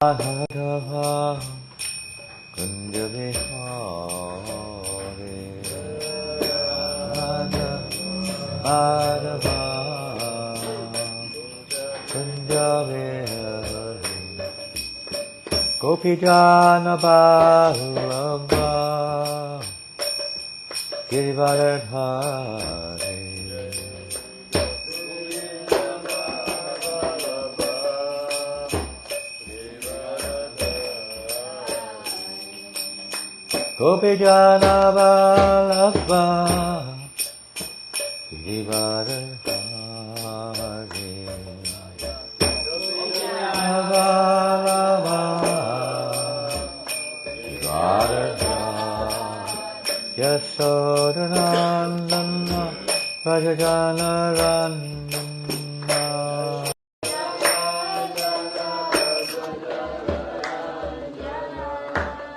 Madhava Kunja Vihari Madhava Kunja Vihari Gopijana Ballabha Girivardhari Gopijana Vallabha Girivardhari Vallabha Girivardhari Yasodanandana Rajajana Randana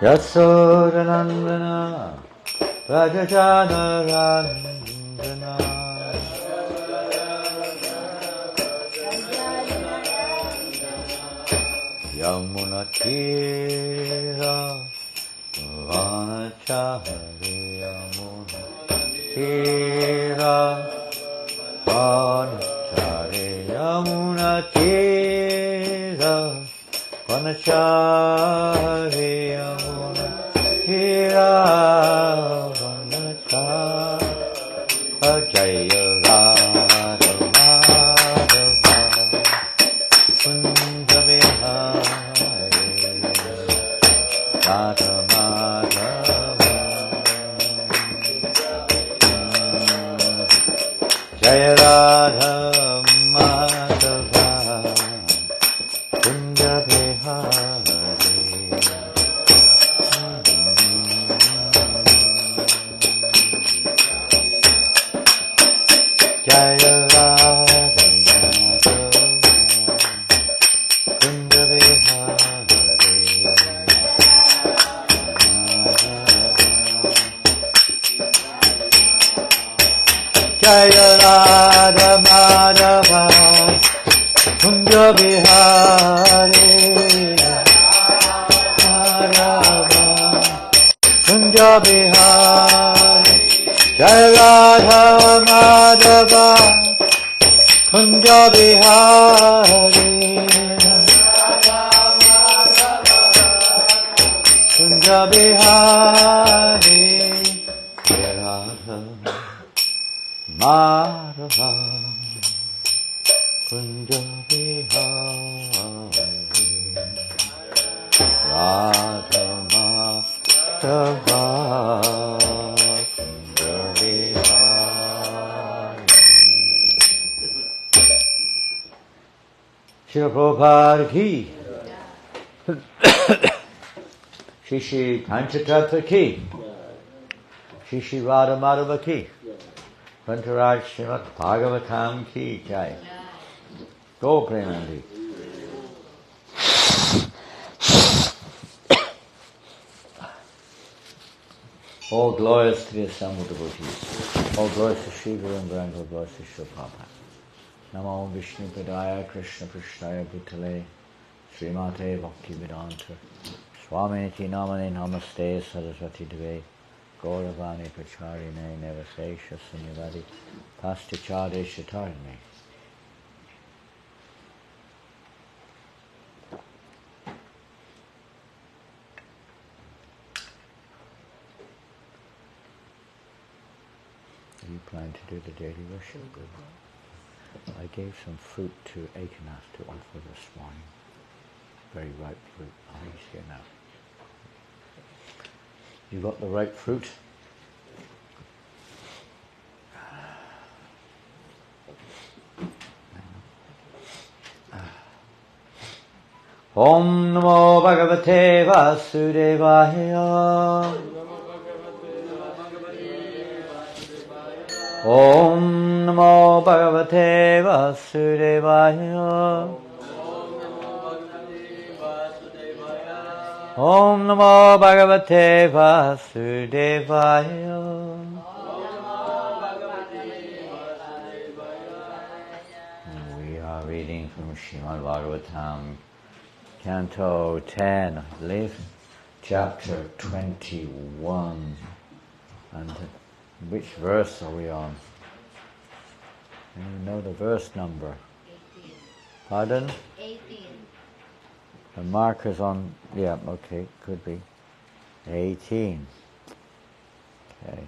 Yasodanandana Rajajana Randana Yamuna Tira Vanachari Yamuna Tira Vanachari Yamuna Tira Vanachari Yamuna Tira Vanachari Jaya Radha Madhava Kunja Vihari Radha Madhava Jaya Radha Madhava Kunja Vihari Jaya Radha Madhava Kunja Vihari Jaya Radha Madhava Kunja Vihari Madhava Kunja Vihari Jaya Radha Madhava Kunja Vihari Kunja Vihari Jaya Radha Madhava Kunja Vihari Radha Madhava Kunja Vihari Srila Prabhupada ki Shri Shri Panchatattva ki Shri Shri Radha Madhava ki Pantaraj Srimad Bhagavatam ki jai. Go Premanandi. All glories to the assembled devotees. All glories to Sri Guru and Grand, all glories to Srila Prabhupada. Namo Vishnu Padaya Krishna Prishtaya Bhutale Srimate Bhakti Vedanta Swami Niti Namane Namaste Saraswati Deve Gauravani Pacharine Nevasesha Sunyavadi Pastichade Shatarine. You plan to do the daily worship? Good. I gave some fruit to Ekanath to offer this morning. Very ripe fruit. Oh, he's here now. You got the ripe fruit? Om Namo Bhagavate Vasudevaya. Om Namo Bhagavate Vasudevaya. Om Namo Bhagavate Vasudevaya. We are reading from Srimad Bhagavatam, Canto 10, I believe, chapter 21. And which verse are we on? Do you know the verse number? 18. Pardon? 18. The marker's on, yeah, okay, could be. 18. Okay.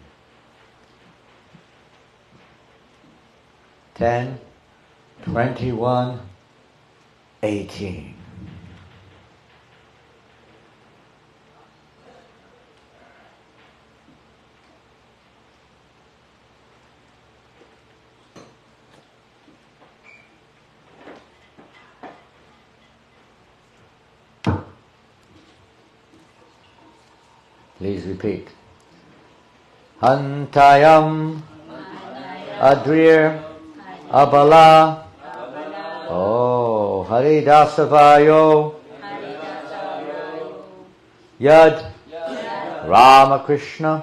10, 21, 18. Please repeat. Hantayam Adrir Abala Haridasavayo Yad Ramakrishna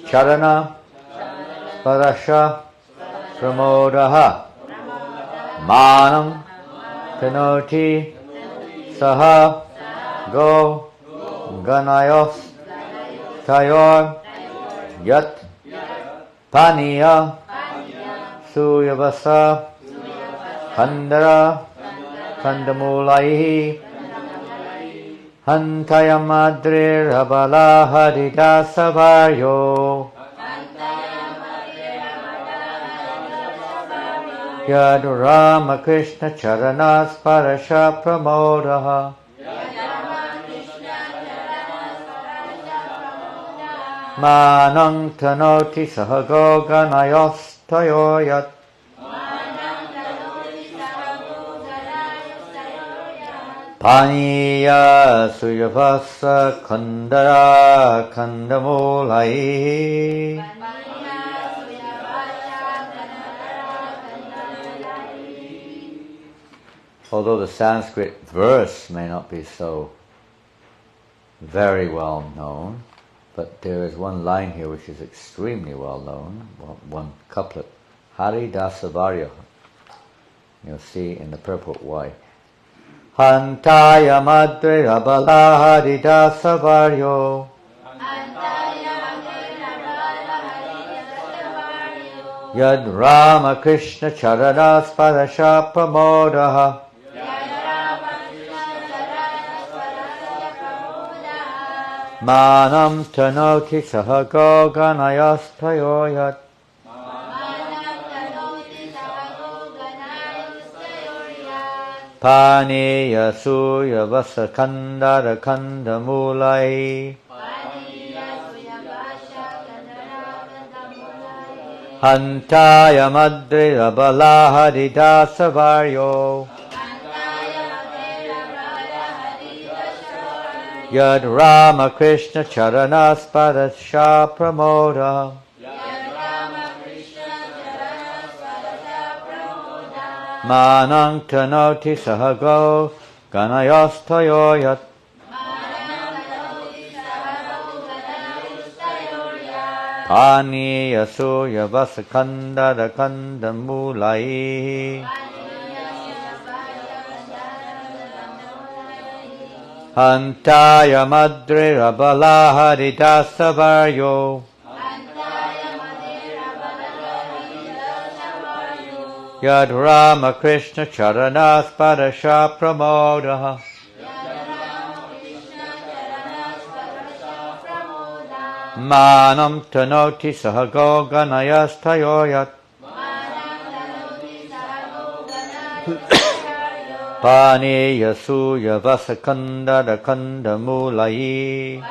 Charana Sparasha Pramodaha Manam Kanoti Saha Go Ganayos Tayor Yat Paniya Suyavasa Khandara Khandamulaihi Hantayamadrir Abala Haridasavaryo Yad Ramakrishna Charana Sparasha Pramodaha Manang Tanoti Sahago Ganayos Tayoyat Paniya Suyavasa Khandara Khandamulai. Although the Sanskrit verse may not be so very well known, but there is one line here which is extremely well known, one couplet. Haridasavarya. You'll see in the purport why. Hantaya madre abala haridasavaryo. Yad Ramakrishna charana sparasha pramodaha. Manam tanoti sahago ganayas Paniya suya vasa kandara kandamulai. Hantaya madre abala haridasavaryo. Yad Ramakrishna charana sparasha pramoda. Manang tanoti sahago ganayastayoyat. Paniya suya vasakandara kandamulai. Hantaya madre abala haridasavaryo. Yad Ramakrishna charana sparasha pramodaha. Manam tanoti sahago ganayastayoyat. Paniya suya vasakandara kandamulai.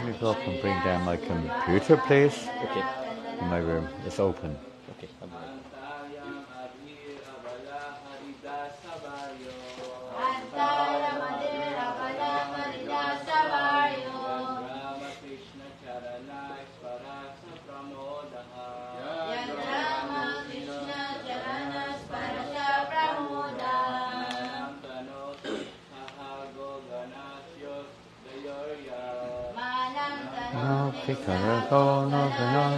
Can you go up and bring down my computer, please? Okay. In my room. It's open. Okay. No pikara go no gano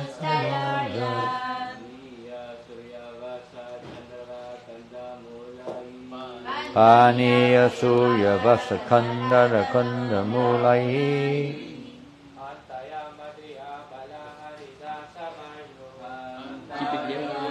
Paniya surya vasa kandara kanda mulai Keep it here.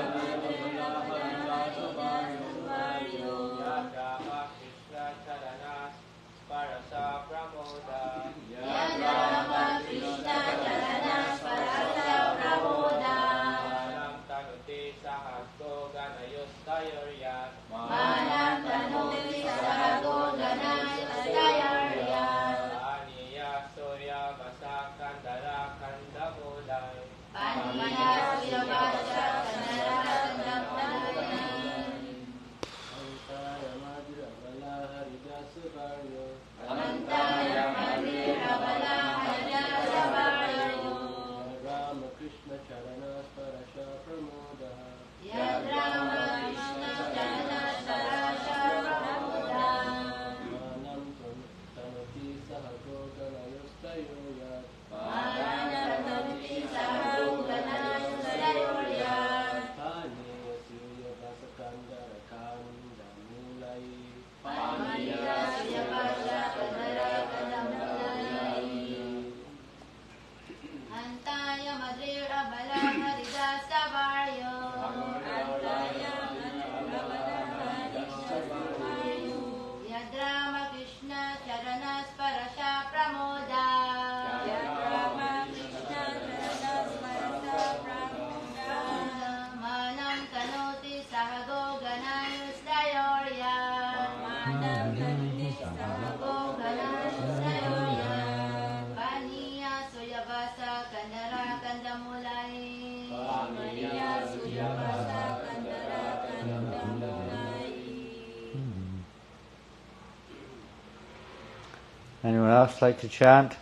Anyone else like to chant?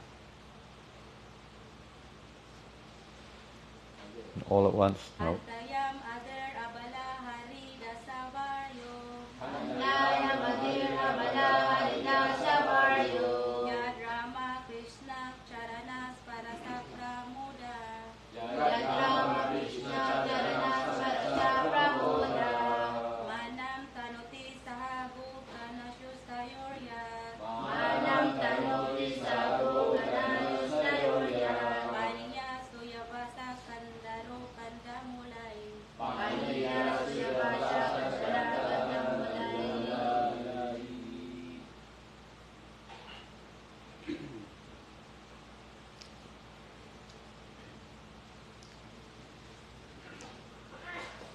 All at once? No.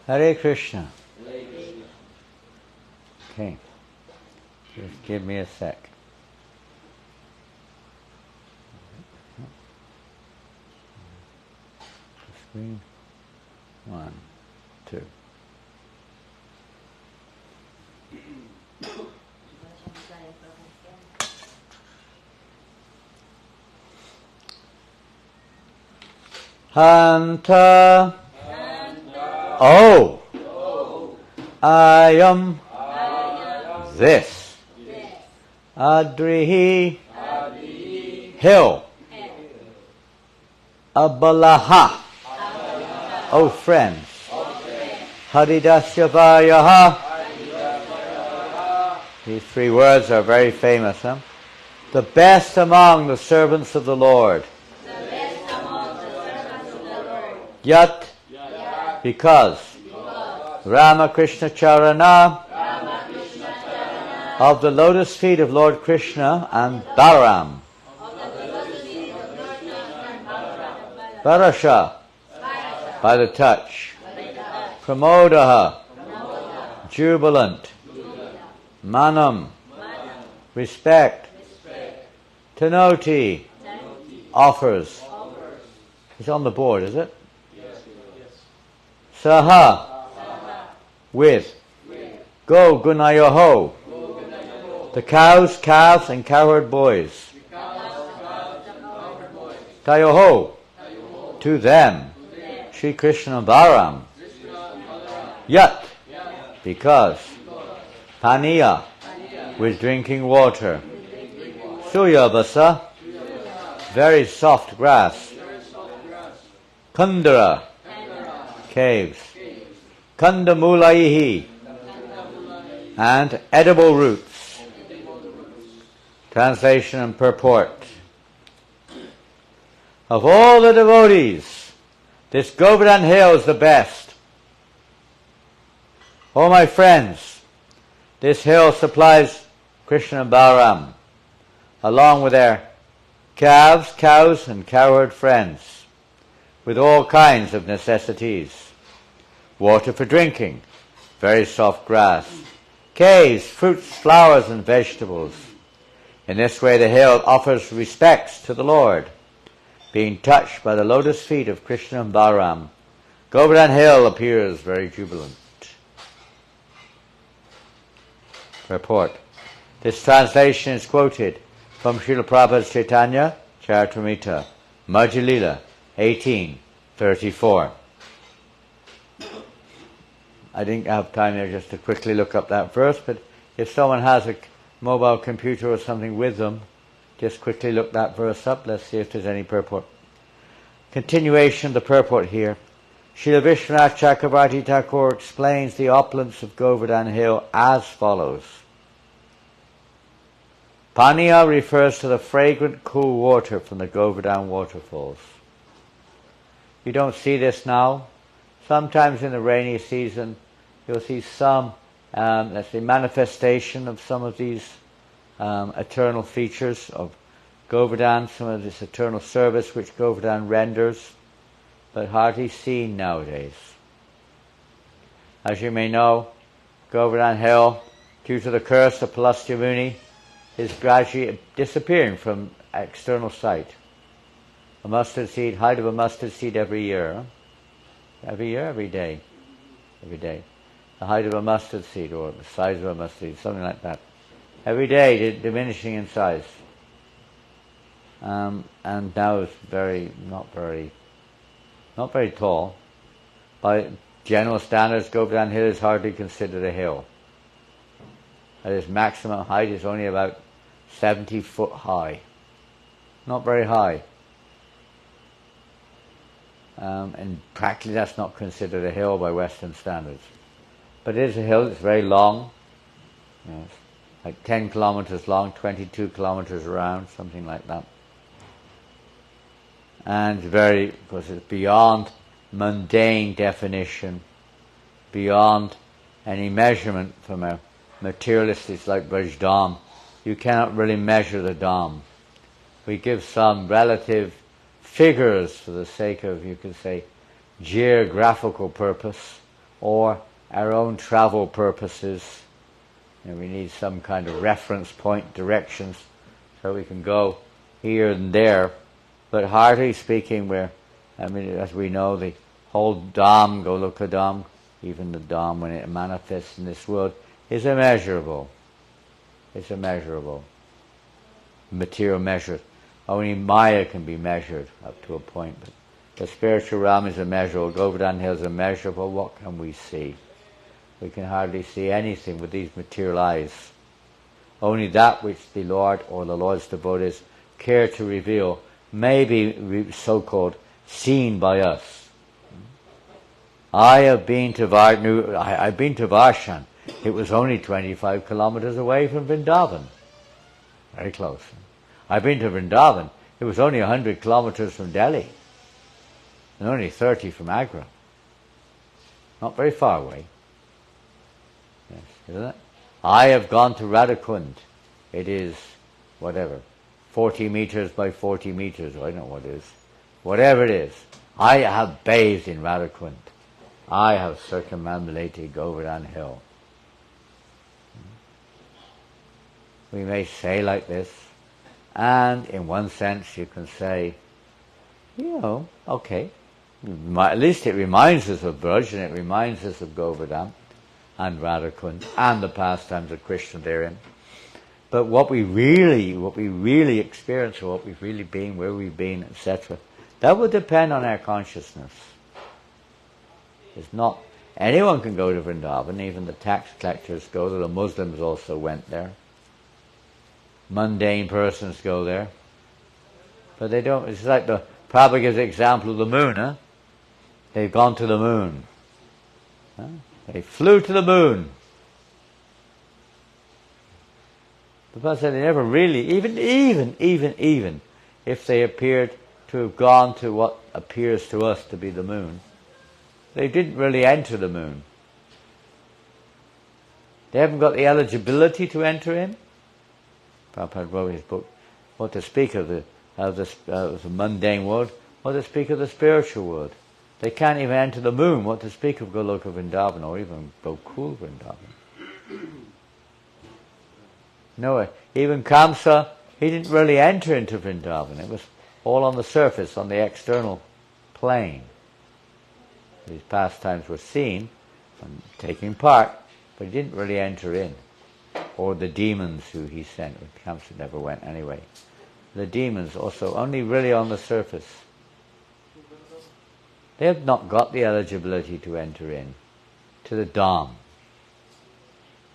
Hare Krishna. Okay. Just give me a sec. Screen. 1, 2. Hanta. Oh, I am this. Adrihi, hill. Abalaha, oh friends. Haridasya Vayaha. These 3 words are very famous, huh? The best among the servants of the Lord. Yat, because Ramakrishna Charana of the lotus feet of Lord Krishna and Balaram. Barasha, by the touch. Pramodaha, jubilant. Manam, respect. Tanoti, offers. It's on the board, is it? Saha. With. Go Gunayoho. The cows, calves, and cowherd boys. Tayoho. To them. Sri Krishna Baram. Yat. Because. Paniya. With drinking water. Suyabasa. Very soft grass. Kundara. Caves. Kandamulaihi. And edible roots. Translation and purport. Of all the devotees, this Govardhan hill is the best. Oh my friends, this hill supplies Krishna and Balaram, along with their calves, cows, and cowherd friends, with all kinds of necessities. Water for drinking, very soft grass, caves, fruits, flowers, and vegetables. In this way the hill offers respects to the Lord, being touched by the lotus feet of Krishna and Balaram. Govardhan hill appears very jubilant. Report. This translation is quoted from Srila Prabhupada's Chaitanya Charitamrita, Madhya Lila, 1834. I didn't have time there just to quickly look up that verse, but if someone has a mobile computer or something with them, just quickly look that verse up. Let's see if there's any purport. Continuation of the purport here. Srila Vishwanath Chakravarti Thakur explains the opulence of Govardhan hill as follows. Paniya refers to the fragrant cool water from the Govardhan waterfalls. You don't see this now. Sometimes in the rainy season you'll see some, let's say, manifestation of some of these eternal features of Govardhan, some of this eternal service which Govardhan renders, but hardly seen nowadays. As you may know, Govardhan hill, due to the curse of Pulastya Muni, is gradually disappearing from external sight. A mustard seed, height of a mustard seed every year. Every year, every day. Every day. The height of a mustard seed, or the size of a mustard seed, something like that. Every day diminishing in size. And now it's not very tall. By general standards, Govardhan hill is hardly considered a hill. At its maximum height is only about 70 foot high. Not very high. And practically that's not considered a hill by Western standards. But it is a hill, it's very long. Yes. Like 10 kilometers long, 22 kilometers around, something like that. And because it's beyond mundane definition, beyond any measurement from a materialist. It's like Brajdam. You cannot really measure the Dham. We give some relative figures for the sake of, you could say, geographical purpose or our own travel purposes. We need some kind of reference point, directions, so we can go here and there. But hardly speaking, as we know, the whole Dham, Goloka Dham, even the Dham when it manifests in this world, is immeasurable. It's immeasurable. Material measures. Only Maya can be measured up to a point. But the spiritual realm is immeasurable. Govardhan Hill is immeasurable. What can we see? We can hardly see anything with these material eyes. Only that which the Lord or the Lord's devotees care to reveal may be so-called seen by us. I've been to Varshan. It was only 25 kilometers away from Vrindavan. Very close. I've been to Vrindavan. It was only 100 kilometers from Delhi. And only 30 from Agra. Not very far away. Yes, isn't it? I have gone to Radhakund. It is, 40 meters by 40 meters. I don't know what it is. Whatever it is. I have bathed in Radhakund. I have circumambulated Govardhan Hill. We may say like this, and in one sense you can say Okay. At least it reminds us of Braj, and it reminds us of Govardhan and Radhakund and the pastimes of Krishna therein. But what we really experience, or what we've really been, where we've been, etc., that will depend on our consciousness. It's not anyone can go to Vrindavan. Even the tax collectors go there. The Muslims also went there. Mundane persons go there, but they don't. It's like the Prabhupada gives the example of the moon. Huh? They've gone to the moon. Huh? They flew to the moon. The Prabhupada said they never really, even if they appeared to have gone to what appears to us to be the moon, they didn't really enter the moon. They haven't got the eligibility to enter in. Prabhupada wrote his book, what to speak of the mundane world, what to speak of the spiritual world. They can't even enter the moon, what to speak of Goloka Vrindavan or even Gokul Vrindavan. No, even Kamsa, he didn't really enter into Vrindavan. It was all on the surface, on the external plane. These pastimes were seen and taking part, but he didn't really enter in. Or the demons who he sent. Kamsa never went anyway. The demons also only really on the surface. They have not got the eligibility to enter in to the Dham.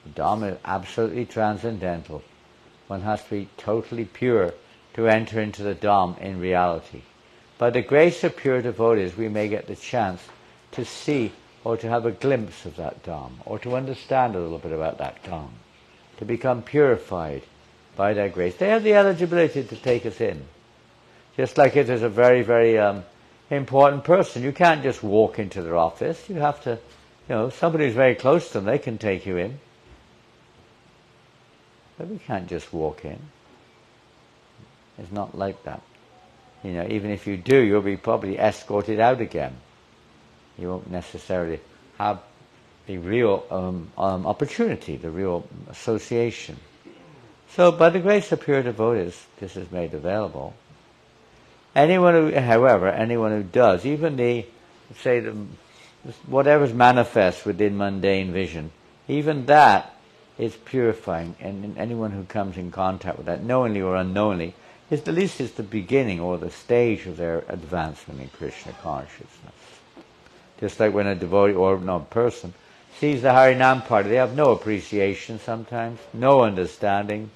The Dham is absolutely transcendental. One has to be totally pure to enter into the Dham in reality. By the grace of pure devotees, we may get the chance to see or to have a glimpse of that Dham, or to understand a little bit about that Dham, to become purified by their grace. They have the eligibility to take us in. Just like it is a very, very important person. You can't just walk into their office. You have to, somebody who's very close to them, they can take you in. But we can't just walk in. It's not like that. Even if you do, you'll be probably escorted out again. You won't necessarily have the real opportunity, the real association. So, by the grace of pure devotees, this is made available. Anyone who does, even whatever's manifest within mundane vision, even that is purifying, and anyone who comes in contact with that, knowingly or unknowingly, at least is the beginning or the stage of their advancement in Krishna consciousness. Just like when a devotee or person sees the Harinam party, they have no appreciation sometimes, no understanding.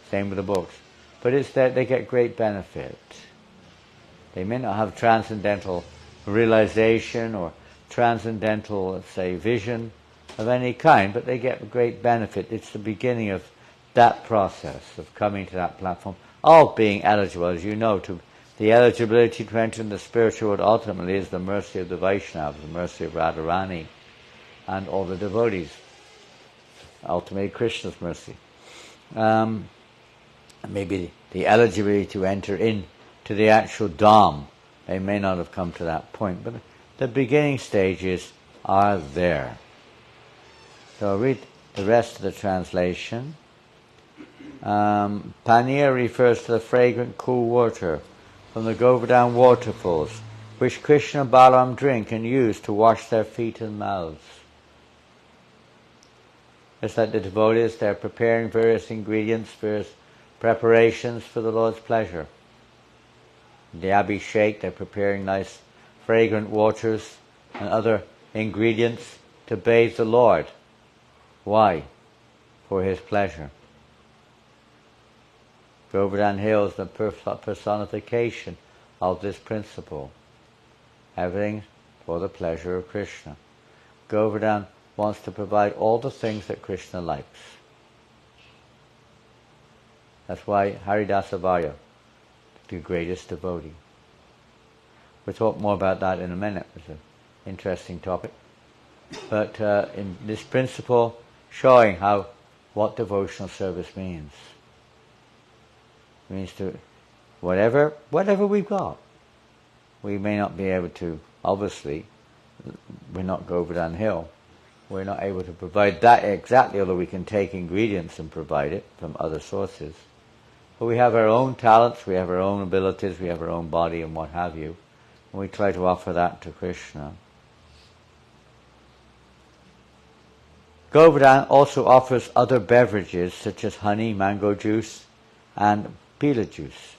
Same with the books. But it's that they get great benefit. They may not have transcendental realization or transcendental, let's say, vision of any kind, but they get great benefit. It's the beginning of that process of coming to that platform, of being eligible, as you know, to the eligibility to enter in the spiritual world ultimately is the mercy of the Vaishnavas, the mercy of Radharani, and all the devotees. Ultimately, Krishna's mercy. Maybe the eligibility to enter in to the actual Dham, they may not have come to that point, but the beginning stages are there. So I'll read the rest of the translation. Paniya refers to the fragrant cool water from the Govardhan waterfalls, which Krishna and Balaram drink and use to wash their feet and mouths. It's like the devotees, they're preparing various ingredients, various preparations for the Lord's pleasure. The Abhishek, they're preparing nice fragrant waters and other ingredients to bathe the Lord. Why? For His pleasure. Govardhan Hill is the personification of this principle. Everything for the pleasure of Krishna. Govardhan wants to provide all the things that Krishna likes. That's why Haridasa Varya, the greatest devotee. We'll talk more about that in a minute. It's an interesting topic. But in this principle, showing what devotional service means. It means to whatever we've got. We may not be able to, obviously, we're not Govardhan Hill. We're not able to provide that exactly, although we can take ingredients and provide it from other sources. But we have our own talents, we have our own abilities, we have our own body and what have you. And we try to offer that to Krishna. Govardhan also offers other beverages such as honey, mango juice, and pila juice.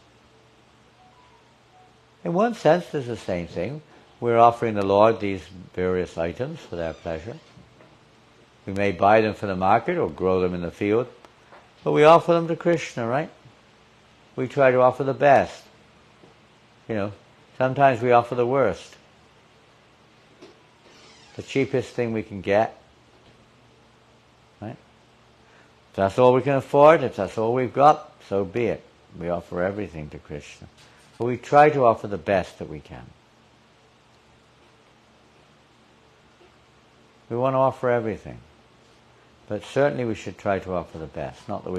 In one sense, it's the same thing. We're offering the Lord these various items for their pleasure. We may buy them from the market or grow them in the field, but we offer them to Krishna, right? We try to offer the best. Sometimes we offer the worst. The cheapest thing we can get. Right? If that's all we can afford, if that's all we've got, so be it. We offer everything to Krishna. But we try to offer the best that we can. We want to offer everything. But certainly we should try to offer the best. Not that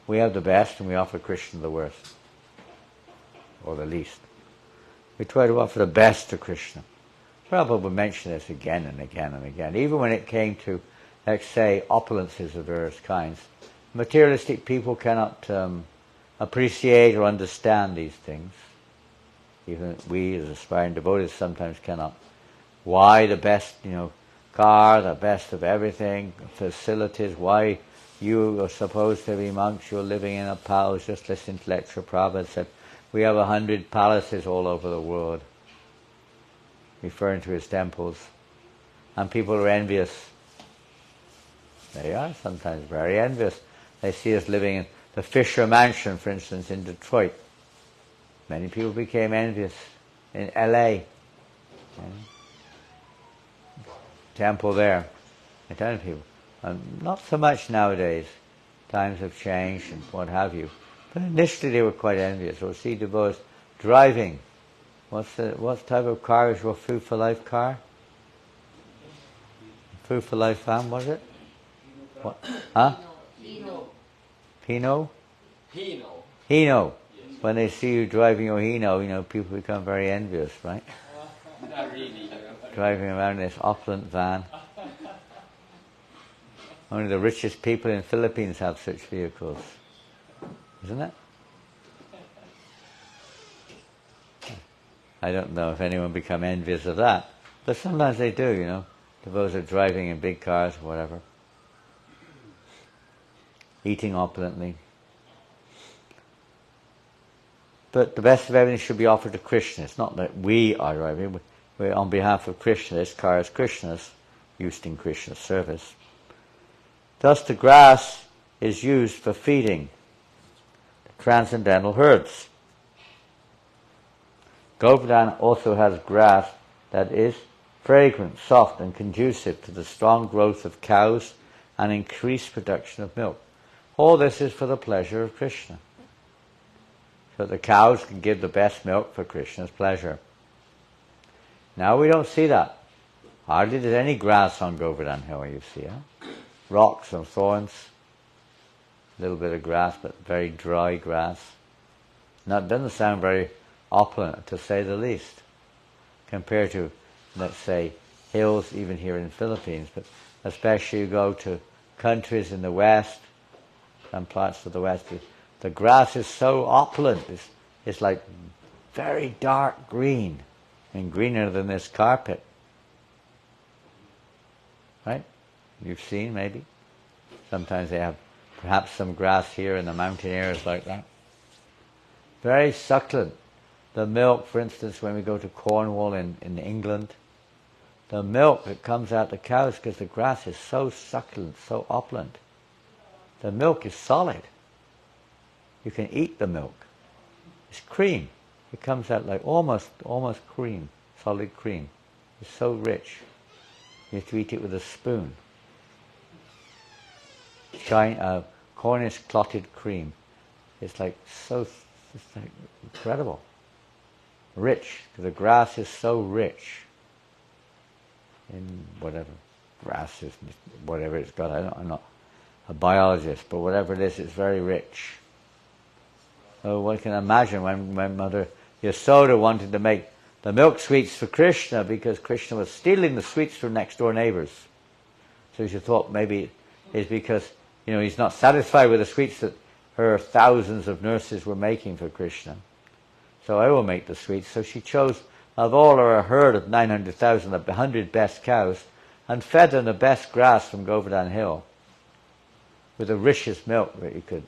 we have the best and we offer Krishna the worst. Or the least. We try to offer the best to Krishna. Prabhupada would mention this again and again and again. Even when it came to, let's say, opulences of various kinds. Materialistic people cannot appreciate or understand these things. Even we as aspiring devotees sometimes cannot. Why the best, car, the best of everything, facilities, why you are supposed to be monks, you're living in a palace. Just listening to lecture, Prabhupada said, we have 100 palaces all over the world, referring to his temples, and people are envious. They are sometimes very envious. They see us living in the Fisher Mansion, for instance, in Detroit. Many people became envious in LA. Temple there. I tell people, not so much nowadays. Times have changed and what have you. But initially they were quite envious. Or see devotees driving. What type of car is your Food for Life car? Food for Life fan, was it? What? Huh? Hino? Hino. Yes. When they see you driving your Hino, people become very envious, right? Not really. Driving around in this opulent van. Only the richest people in the Philippines have such vehicles. Isn't it? I don't know if anyone become envious of that. But sometimes they do, Those are driving in big cars or whatever. Eating opulently. But the best of everything should be offered to Krishna. It's not that we are driving. We're on behalf of Krishna. This car is Krishna's, used in Krishna's service. Thus the grass is used for feeding the transcendental herds. Govardhan also has grass that is fragrant, soft and conducive to the strong growth of cows and increased production of milk. All this is for the pleasure of Krishna. So the cows can give the best milk for Krishna's pleasure. Now we don't see that. Hardly there's any grass on Govardhan Hill, you see. Rocks and thorns. A little bit of grass, but very dry grass. Now it doesn't sound very opulent, to say the least, compared to, let's say, hills even here in the Philippines. But especially you go to countries in the West, some parts of the West, the grass is so opulent. It's like very dark green, and greener than this carpet. Right? You've seen, maybe. Sometimes they have perhaps some grass here in the mountain areas like that. Very succulent. The milk, for instance, when we go to Cornwall in England, the milk that comes out the cows, because the grass is so succulent, so opulent. The milk is solid. You can eat the milk. It's cream. It comes out like almost cream, solid cream. It's so rich. You have to eat it with a spoon. Cornish clotted cream. It's like incredible. Rich. The grass is so rich in whatever grass is, whatever it's got. I'm not a biologist, but whatever it is, it's very rich. So one can imagine when Mother Yasoda wanted to make the milk sweets for Krishna, because Krishna was stealing the sweets from next door neighbors. So she thought maybe it's because he's not satisfied with the sweets that her thousands of nurses were making for Krishna. So I will make the sweets. So she chose, of all her herd of 900,000, the 100 best cows, and fed them the best grass from Govardhan Hill, with the richest milk that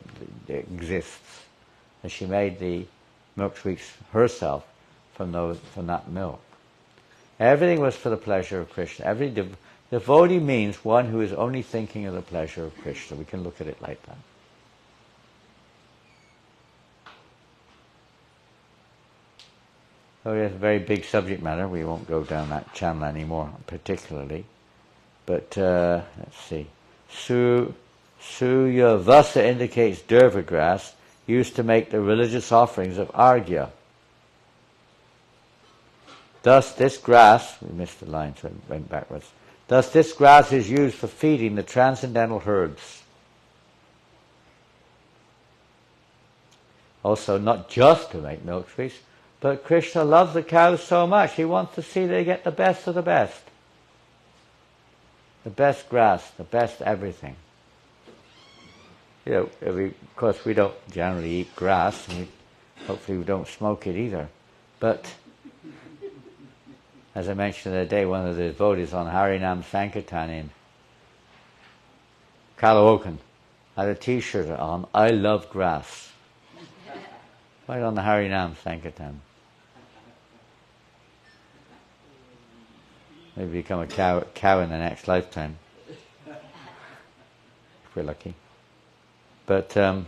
exists. And she made the milk sweets herself from that milk. Everything was for the pleasure of Krishna. Every devotee means one who is only thinking of the pleasure of Krishna. We can look at it like that. So it's a very big subject matter. We won't go down that channel anymore, particularly. But let's see. Suyavasa indicates durva grass used to make the religious offerings of Arghya. Thus this grass, we missed the line so it went backwards. Thus this grass is used for feeding the transcendental herds. Also not just to make milk sweets, but Krishna loves the cows so much, he wants to see they get the best of the best. The best grass, the best everything. Of course we don't generally eat grass, and hopefully we don't smoke it either. But, as I mentioned the other day, one of the devotees on Harinam Sankirtan in Kalaokan had a t-shirt on, "I love grass." Right on the Harinam Sankirtan. Maybe become a cow in the next lifetime, if we're lucky. But the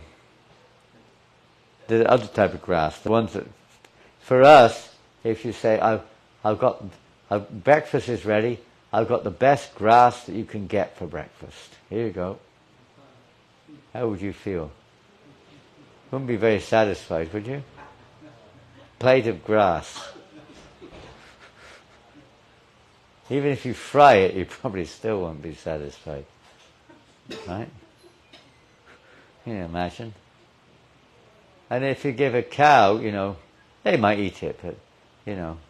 other type of grass, the ones that, for us, if you say, breakfast is ready, I've got the best grass that you can get for breakfast. Here you go. How would you feel? Wouldn't be very satisfied, would you? Plate of grass. Even if you fry it, you probably still won't be satisfied. Right? Can you imagine? And if you give a cow, they might eat it, but,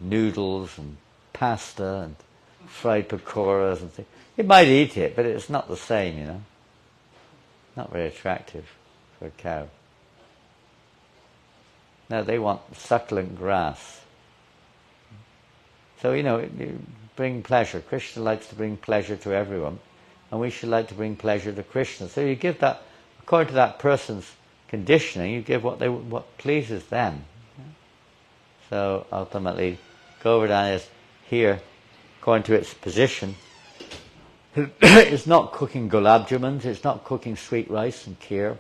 noodles and pasta and fried pakoras and things. It might eat it, but it's not the same, Not very attractive for a cow. No, they want succulent grass. So, bring pleasure. Krishna likes to bring pleasure to everyone, and we should like to bring pleasure to Krishna. So you give that, according to that person's conditioning, you give what pleases them. So ultimately, Govardhan is here, according to its position. It's not cooking gulab jamuns, it's not cooking sweet rice and kheer,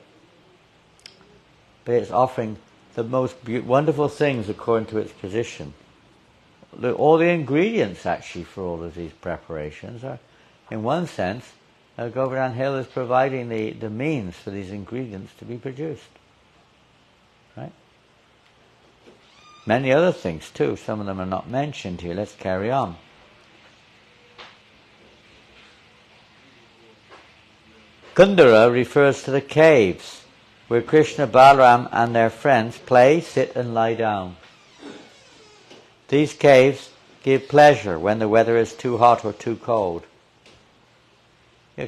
but it's offering the most wonderful things according to its position. All the ingredients actually for all of these preparations are, in one sense, Govardhan Hill is providing the means for these ingredients to be produced. Right? Many other things too, some of them are not mentioned here. Let's carry on. Kundara refers to the caves where Krishna, Balaram and their friends play, sit and lie down. These caves give pleasure when the weather is too hot or too cold.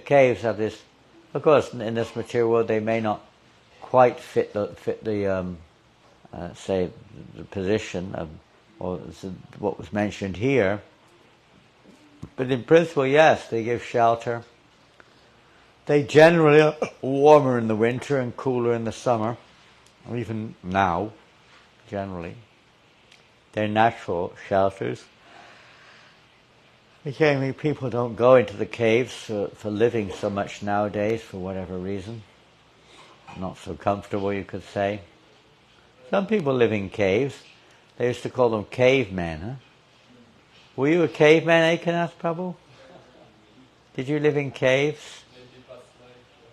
Caves have this, of course, in this material world they may not quite fit the say the position of or what was mentioned here, but in principle, yes, they give shelter. They generally are warmer in the winter and cooler in the summer, or even now, generally. They're natural shelters. Occasionally people don't go into the caves for living so much nowadays, for whatever reason. Not so comfortable, you could say. Some people live in caves. They used to call them cavemen. Huh? Were you a caveman, Ekanath Prabhu? Did you live in caves?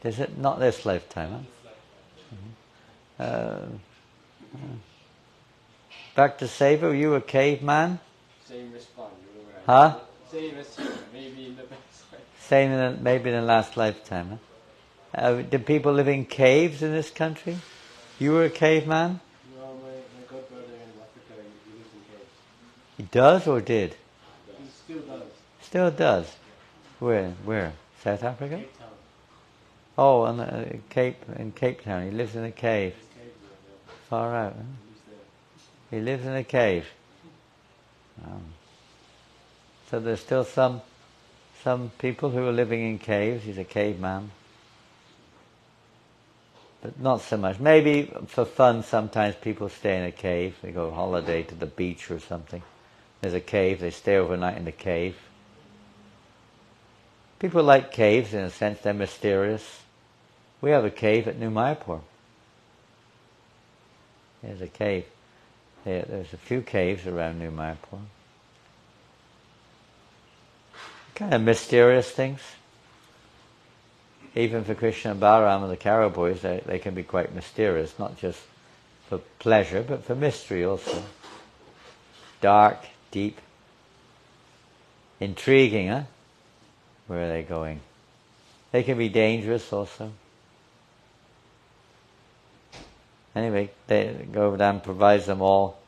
Is it not this lifetime? Huh? Back to Seva, were you a caveman? Same response. Huh? Same response. Maybe in the past life. Same maybe in the last lifetime. Huh? Did people live in caves in this country? You were a caveman? No, my godbrother in Africa, he lives in caves. He does or did? He still does. Still does. Where? South Africa? Cape Town. Oh, and in Cape Town, he lives in a cave. There's caves around there. Far out. Huh? He lives there. He lives in a cave. So there's still some people who are living in caves. He's a caveman. But not so much. Maybe for fun sometimes people stay in a cave. They go holiday to the beach or something. There's a cave, they stay overnight in the cave. People like caves in a sense, they're mysterious. We have a cave at New Mayapur. There's a cave. There's a few caves around New Mayapur. Kind of mysterious things. Even for Krishna and Balaram and the cowboys, they can be quite mysterious, not just for pleasure, but for mystery also. Dark, deep, intriguing, huh? Where are they going? They can be dangerous also. Anyway, Govardhan provides them all.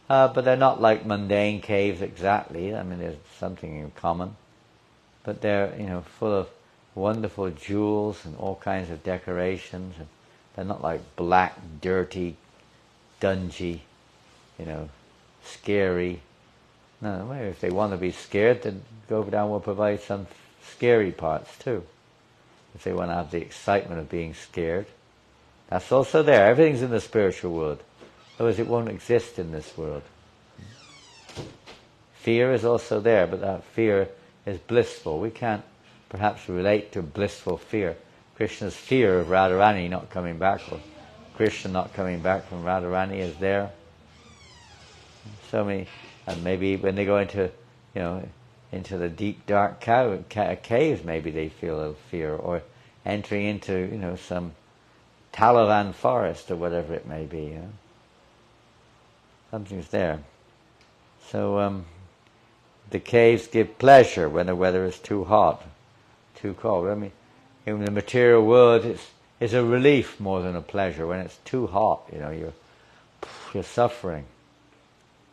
But they're not like mundane caves exactly. I mean, there's something in common. But they're, full of wonderful jewels and all kinds of decorations. And they're not like black, dirty, dungy, scary. No, maybe if they want to be scared, then Govardhan will provide some scary parts too. If they want to have the excitement of being scared. That's also there. Everything's in the spiritual world. Otherwise it won't exist in this world. Fear is also there, but that fear is blissful. We can't perhaps relate to blissful fear. Krishna's fear of Radharani not coming back, or Krishna not coming back from Radharani is there. So many, and maybe when they go into the deep dark caves, maybe they feel a fear, or entering into some Talavan forest or whatever it may be. Something's there. So the caves give pleasure when the weather is too hot, too cold. I mean, in the material world, it's a relief more than a pleasure. When it's too hot, you're suffering.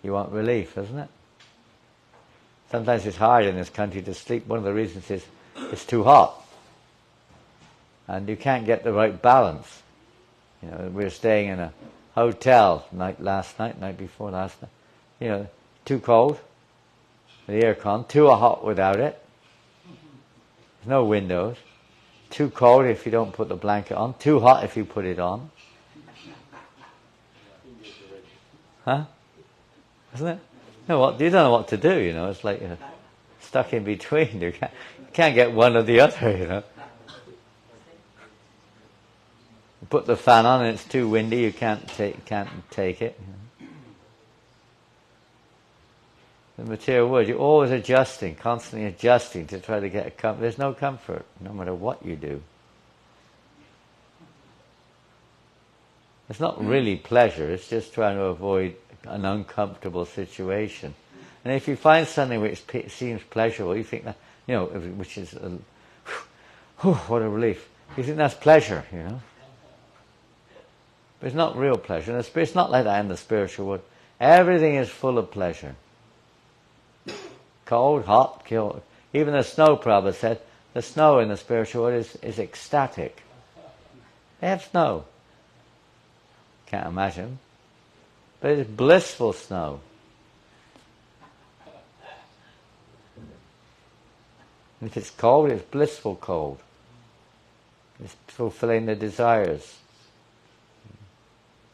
You want relief, isn't it? Sometimes it's hard in this country to sleep. One of the reasons is it's too hot. And you can't get the right balance. We were staying in a hotel night before last night. Too cold, the aircon, too hot without it. There's no windows. Too cold if you don't put the blanket on. Too hot if you put it on. Huh? Isn't it? You don't know what to do, It's like you're stuck in between. You can't get one or the other, You put the fan on and it's too windy, you can't take it. The material world, you're always adjusting, constantly adjusting to try to get a comfort. There's no comfort, no matter what you do. It's not really pleasure, it's just trying to avoid an uncomfortable situation. And if you find something which seems pleasurable, you think that, which is, what a relief. You think that's pleasure, But it's not real pleasure. And it's not like that in the spiritual world. Everything is full of pleasure. Cold, hot, cold. Even the snow, Prabhupada said, the snow in the spiritual world is ecstatic. They have snow. Can't imagine. But it's blissful snow. And if it's cold, it's blissful cold. It's fulfilling the desires.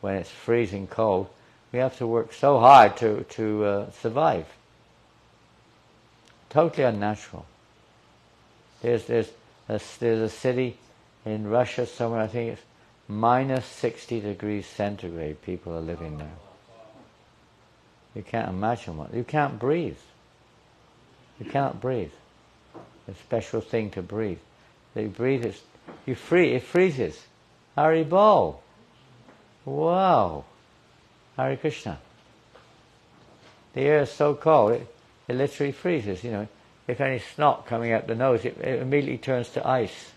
When it's freezing cold, we have to work so hard to survive. Totally unnatural. There's a city in Russia somewhere, I think it's minus 60 degrees centigrade. People are living there. You can't imagine what. You can't breathe. You cannot breathe. It's a special thing to breathe. You breathe, it freezes. Haribol. Wow. Hare Krishna. The air is so cold, it literally freezes, If any snot coming out the nose, it immediately turns to ice.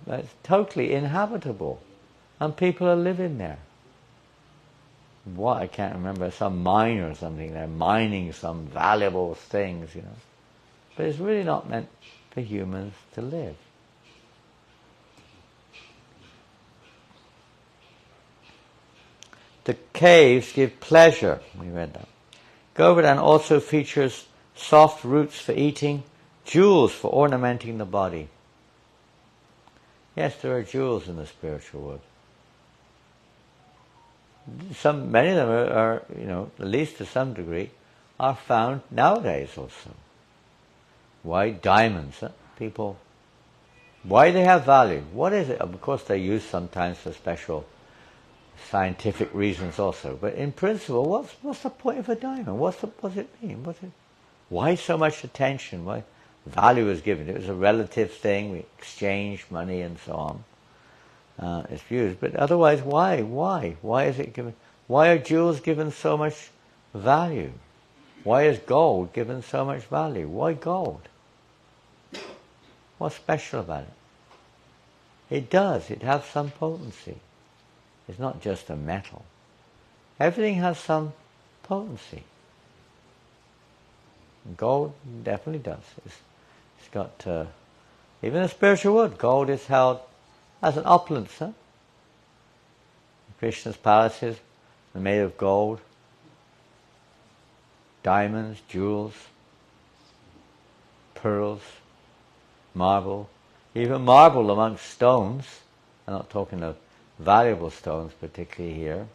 It's totally inhabitable. And people are living there. what, I can't remember, some mine or something. They're mining some valuable things, But it's really not meant for humans to live. The caves give pleasure. We read that. Govardhan also features soft roots for eating, jewels for ornamenting the body. Yes, there are jewels in the spiritual world. Many of them are, at least to some degree, are found nowadays also. Why diamonds? People, why they have value? What is it? Of course, they're used sometimes for special scientific reasons also. But in principle, what's the point of a diamond? What's it mean? Why so much attention? Why value is given? It was a relative thing. We exchange money and so on. It's used, but otherwise, why? Why is it given? Why are jewels given so much value? Why is gold given so much value? Why gold? What's special about it? It does. It has some potency. It's not just a metal. Everything has some potency. Gold definitely does. It's got, even in the spiritual world, gold is held as an opulence. Krishna's palaces are made of gold, diamonds, jewels, pearls, marble. Even marble amongst stones. I'm not talking of valuable stones particularly here,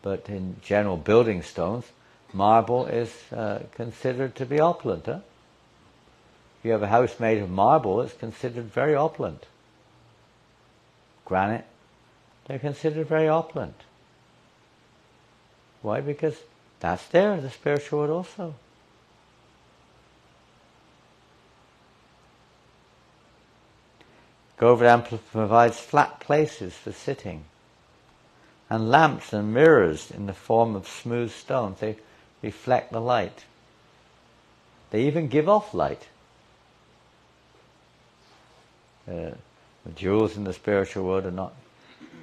but in general building stones, marble is considered to be opulent. If you have a house made of marble, it's considered very opulent. Granite, they're considered very opulent. Why? Because that's there in the spiritual world also. Govardhan provides flat places for sitting, and lamps and mirrors in the form of smooth stones. They reflect the light. They even give off light. The jewels in the spiritual world are not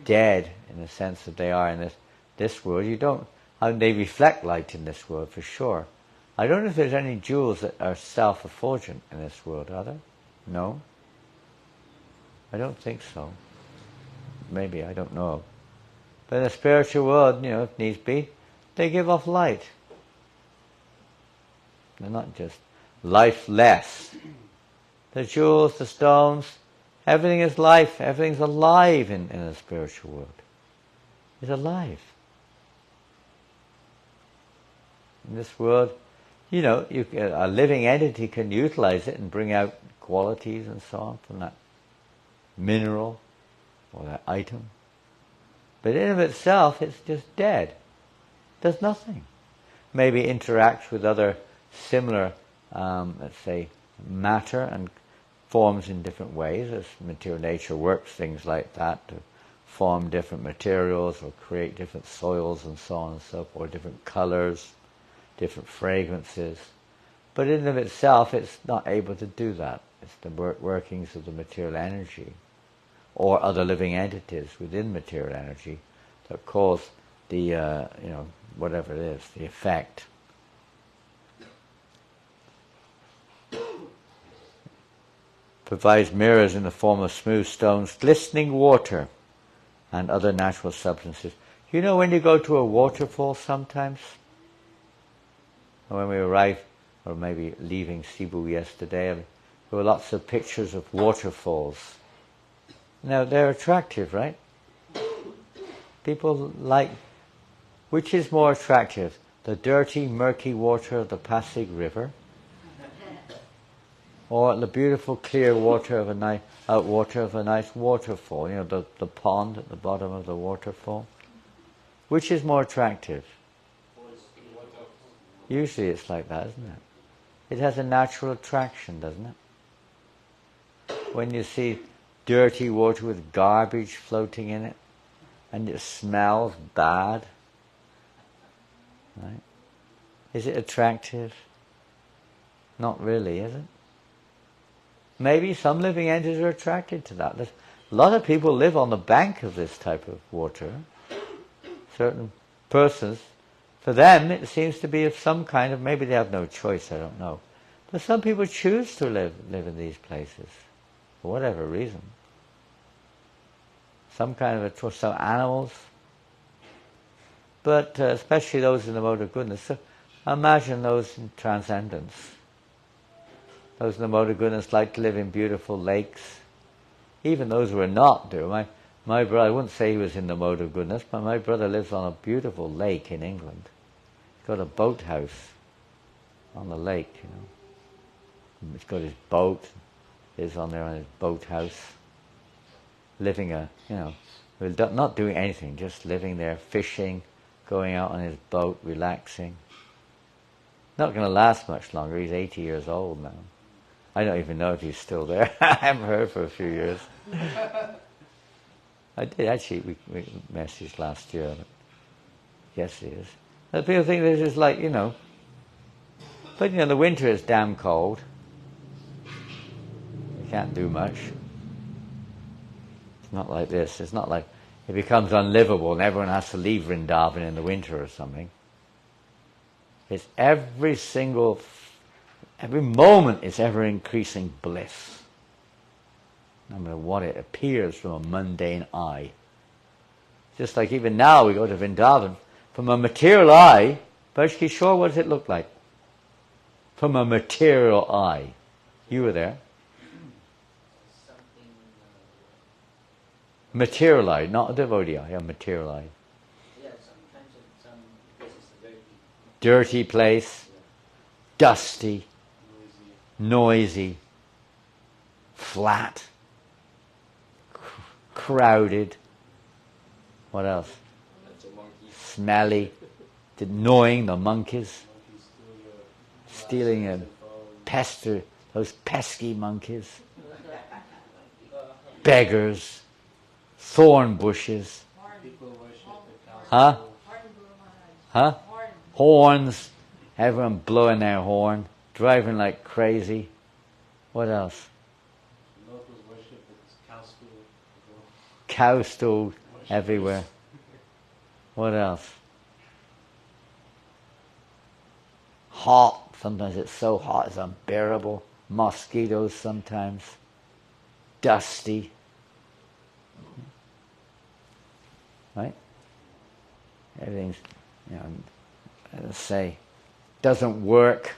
dead in the sense that they are in this world. They reflect light in this world for sure. I don't know if there's any jewels that are self-effulgent in this world, are there? No? I don't think so. Maybe, I don't know. But in the spiritual world, if needs be, they give off light. They're not just lifeless. The jewels, the stones, everything is life. Everything's alive in the spiritual world. It's alive. In this world, a living entity can utilize it and bring out qualities and so on from that mineral or that item. But in of itself, it's just dead. Does nothing. Maybe interacts with other similar, let's say, matter and forms in different ways, as material nature works things like that to form different materials or create different soils and so on and so forth, different colors, different fragrances. But in of itself, it's not able to do that. It's the workings of the material energy or other living entities within material energy that cause the, whatever it is, the effect. Provides mirrors in the form of smooth stones, glistening water, and other natural substances. When you go to a waterfall sometimes, when we arrived, or maybe leaving Cebu yesterday, there were lots of pictures of waterfalls. Now, they're attractive, right? People like, which is more attractive? The dirty, murky water of the Pasig River, or the beautiful, clear water of a nice waterfall? The pond at the bottom of the waterfall. Which is more attractive? Usually it's like that, isn't it? It has a natural attraction, doesn't it? When you see dirty water with garbage floating in it, and it smells bad, right? Is it attractive? Not really, is it? Maybe some living entities are attracted to that. A lot of people live on the bank of this type of water. Certain persons, for them it seems to be of some kind of, maybe they have no choice, I don't know. But some people choose to live in these places, for whatever reason. Some kind of a choice, some animals, but especially those in the mode of goodness. So imagine those in transcendence. Those in the mode of goodness like to live in beautiful lakes. Even those who are not do. My brother, I wouldn't say he was in the mode of goodness, but my brother lives on a beautiful lake in England. He's got a boathouse on the lake, you know. He's got his boat, is on there on his boathouse, living not doing anything, just living there, fishing, going out on his boat, relaxing. Not going to last much longer. He's 80 years old now. I don't even know if he's still there. I haven't heard for a few years. I did actually, we messaged last year. But yes, he is. But people think this is like, but the winter is damn cold. You can't do much. It's not like this. It's not like it becomes unlivable and everyone has to leave Vrindavan in the winter or something. It's every moment is ever increasing bliss. No matter what it appears from a mundane eye. Just like even now we go to Vrindavan, from a material eye, Bajki Shore, what does it look like? From a material eye. You were there. Material eye, not a devotee eye, a material eye. Yeah, sometimes in some places dirty. Dirty place, dusty, noisy, flat, crowded. What else? Smelly, annoying, the monkeys. Stealing and pester, those pesky monkeys. Beggars, thorn bushes. Huh? Huh? Horns. Everyone blowing their horn, driving like crazy. What else? Locals worship cow stool. Cow stool everywhere. What else? Hot. Sometimes it's so hot it's unbearable. Mosquitoes sometimes. Dusty. Right? Everything's, let's say, doesn't work.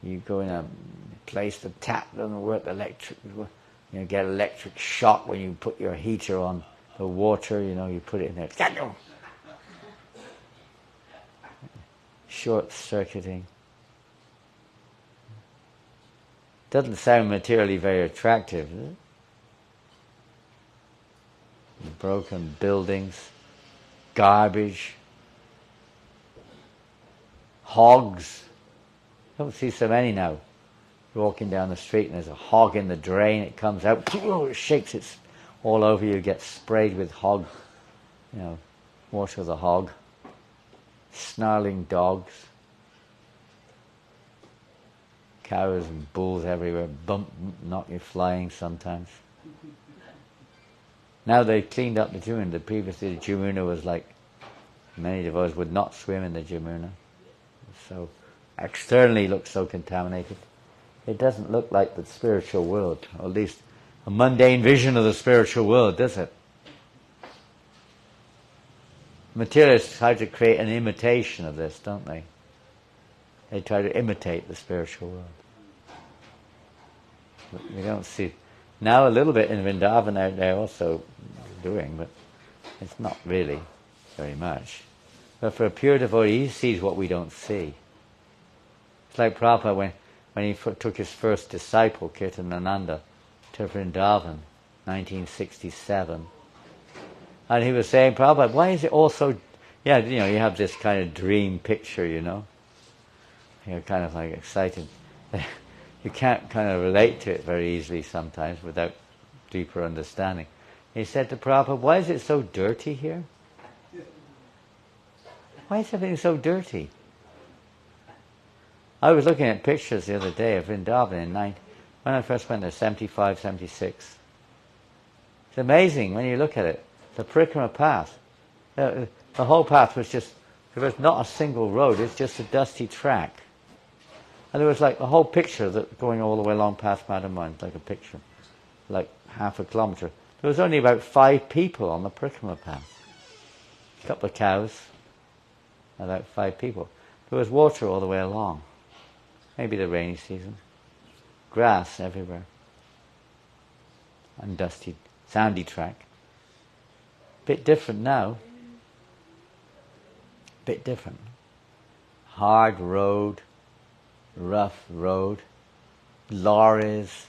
You go in a place, the tap doesn't work, the electric, get electric shock when you put your heater on the water, you put it in there. Short-circuiting. Doesn't sound materially very attractive, does it? Broken buildings, garbage, hogs. Don't see so many now. You're walking down the street and there's a hog in the drain, it comes out, it shakes it all over you, get sprayed with hog, water the hog. Snarling dogs. Cows and bulls everywhere, knock you flying sometimes. Now they've cleaned up the Jamuna. Previously the Jamuna was like, many devotees would not swim in the Jamuna. So externally looks so contaminated. It doesn't look like the spiritual world, or at least a mundane vision of the spiritual world, does it? Materialists try to create an imitation of this, don't they? They try to imitate the spiritual world. But we don't see... Now a little bit in Vrindavan they're also doing, but it's not really very much. But for a pure devotee, he sees what we don't see. It's like Prabhupada when he took his first disciple, Kirtanananda, to Vrindavan, 1967. And he was saying, Prabhupada, why is it all so... you have this kind of dream picture, You're kind of like excited. You can't kind of relate to it very easily sometimes without deeper understanding. He said to Prabhupada, why is it so dirty here? Why is everything so dirty? I was looking at pictures the other day of Vrindavan when I first went there, 75, 76. It's amazing when you look at it. The Parikrama path. The whole path was just, there was not a single road, it's just a dusty track. And there was like a whole picture that going all the way along past Madam Mine, like a picture, like half a kilometre. There was only about 5 people on the Parikama path. A couple of cows, about 5 people. There was water all the way along. Maybe the rainy season. Grass everywhere. And dusty, sandy track. Bit different now. Bit different. Hard road, rough road, lorries,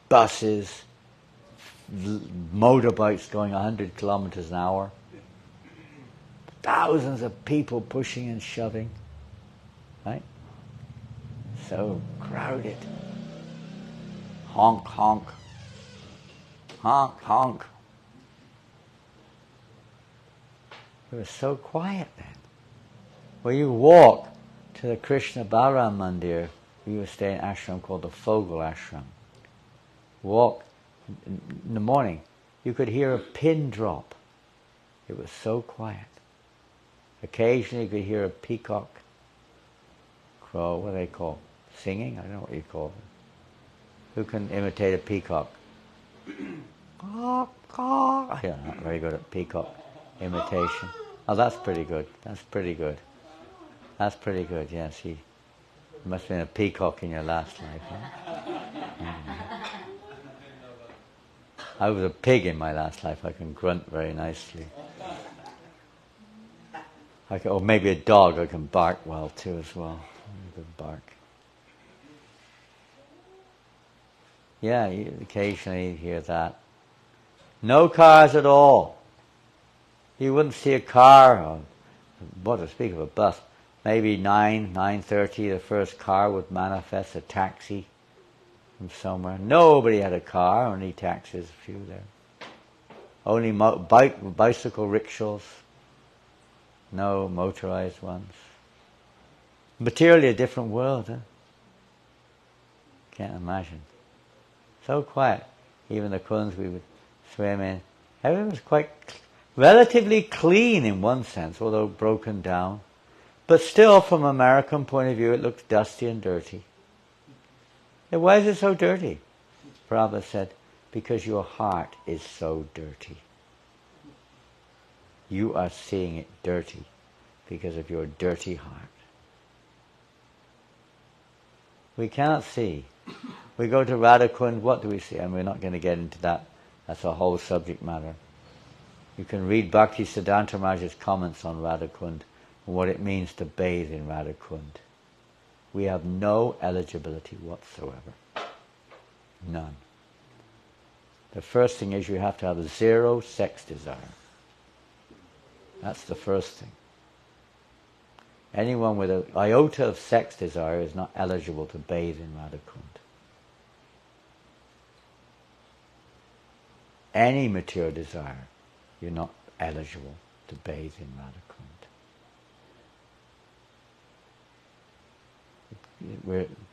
buses, motorbikes going 100 kilometers an hour. Thousands of people pushing and shoving. Right? So crowded. Honk, honk. Honk, honk. It was so quiet then. Well, you walk to the Krishna Balaram Mandir, we were staying in an ashram called the Fogel Ashram. Walk in the morning, you could hear a pin drop. It was so quiet. Occasionally you could hear a peacock, crow, what do they call? Singing? I don't know what you call them. Who can imitate a peacock? Caw, caw. I'm not very good at peacock imitation. Oh, that's pretty good. That's pretty good. That's pretty good, yes. You must have been a peacock in your last life, huh? I was a pig in my last life. I can grunt very nicely. Or maybe a dog. I can bark well too as well. Good bark. Yeah, you occasionally hear that. No cars at all. You wouldn't see a car, or what to speak of a bus. Maybe 9:30, the first car would manifest, a taxi from somewhere. Nobody had a car, only taxis, a few there. Only bicycle rickshaws, no motorized ones. Materially a different world, huh? Can't imagine. So quiet. Even the kunds we would swim in, everything was quite relatively clean in one sense, although broken down. But still, from an American point of view, it looks dusty and dirty. And why is it so dirty? Prabhupada said, because your heart is so dirty. You are seeing it dirty because of your dirty heart. We cannot see. We go to Radhakund, what do we see? And we're not going to get into that. That's a whole subject matter. You can read Bhakti Siddhanta Maharaj's comments on Radhakund and what it means to bathe in Radhakund. We have no eligibility whatsoever. None. The first thing is you have to have zero sex desire. That's the first thing. Anyone with an iota of sex desire is not eligible to bathe in Radhakund. Any material desire, you're not eligible to bathe in Radhakund.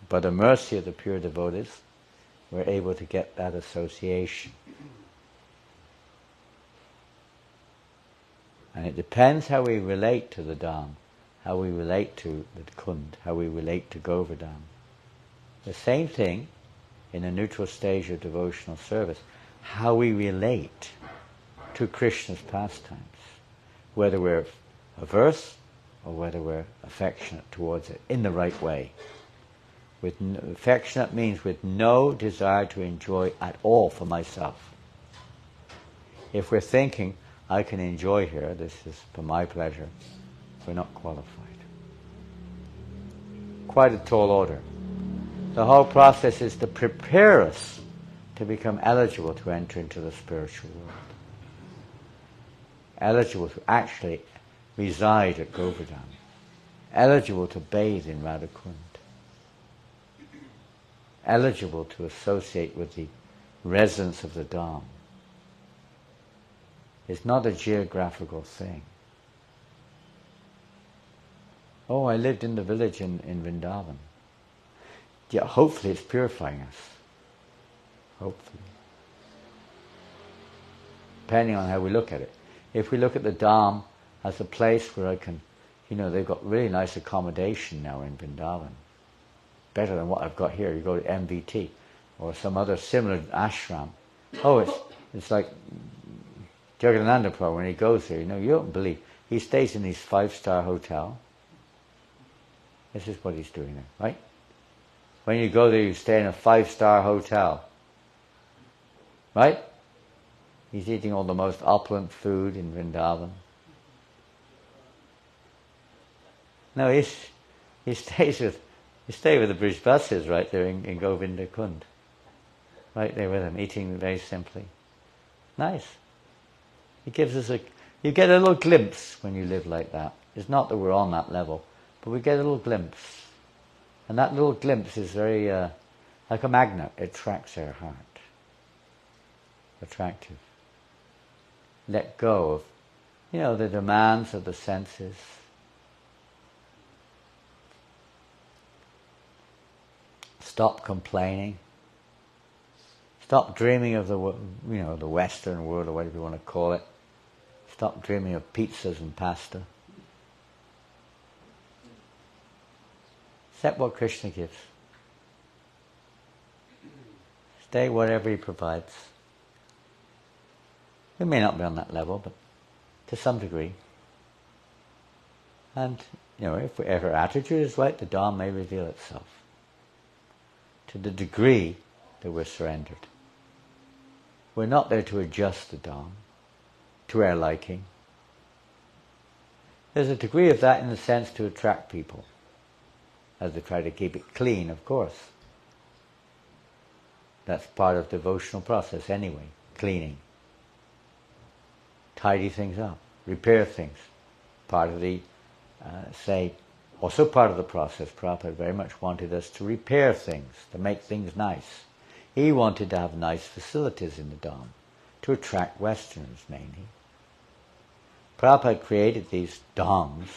By the mercy of the pure devotees, we're able to get that association. And it depends how we relate to the Dham, how we relate to the Kund, how we relate to Govardhan. The same thing in a neutral stage of devotional service, how we relate to Krishna's pastimes, whether we're averse or whether we're affectionate towards it in the right way. Affectionate means with no desire to enjoy at all for myself. If we're thinking, I can enjoy here, this is for my pleasure, we're not qualified. Quite a tall order. The whole process is to prepare us to become eligible to enter into the spiritual world. Eligible to actually reside at Govardhan. Eligible to bathe in Radhakund. Eligible to associate with the residents of the Dham. It's not a geographical thing. Oh, I lived in the village in Vrindavan. Yeah, hopefully it's purifying us. Hopefully. Depending on how we look at it. If we look at the Dham as a place where I can, they've got really nice accommodation now in Vrindavan. Better than what I've got here. You go to MVT or some other similar ashram. Oh, it's like Jagadananda Prabhu, when he goes there, you don't believe. He stays in his 5-star hotel. This is what he's doing there, right? When you go there, you stay in a 5-star hotel. Right? He's eating all the most opulent food in Vrindavan. No, he stays with the Brij buses right there in Govinda Kund. Right there with him, eating very simply. Nice. It gives us you get a little glimpse when you live like that. It's not that we're on that level, but we get a little glimpse. And that little glimpse is very, like a magnet, it attracts our heart. Attractive. Let go of, the demands of the senses. Stop complaining. Stop dreaming of the Western world, or whatever you want to call it. Stop dreaming of pizzas and pasta. Accept what Krishna gives. Stay whatever he provides. We may not be on that level, but to some degree. And, if our attitude is right, the Dharma may reveal itself. To the degree that we're surrendered. We're not there to adjust the Dharma to our liking. There's a degree of that in the sense to attract people, as they try to keep it clean, of course. That's part of devotional process anyway, cleaning. Tidy things up, repair things. Part of the, also part of the process. Prabhupada very much wanted us to repair things, to make things nice. He wanted to have nice facilities in the Dham, to attract Westerners mainly. Prabhupada created these dhams,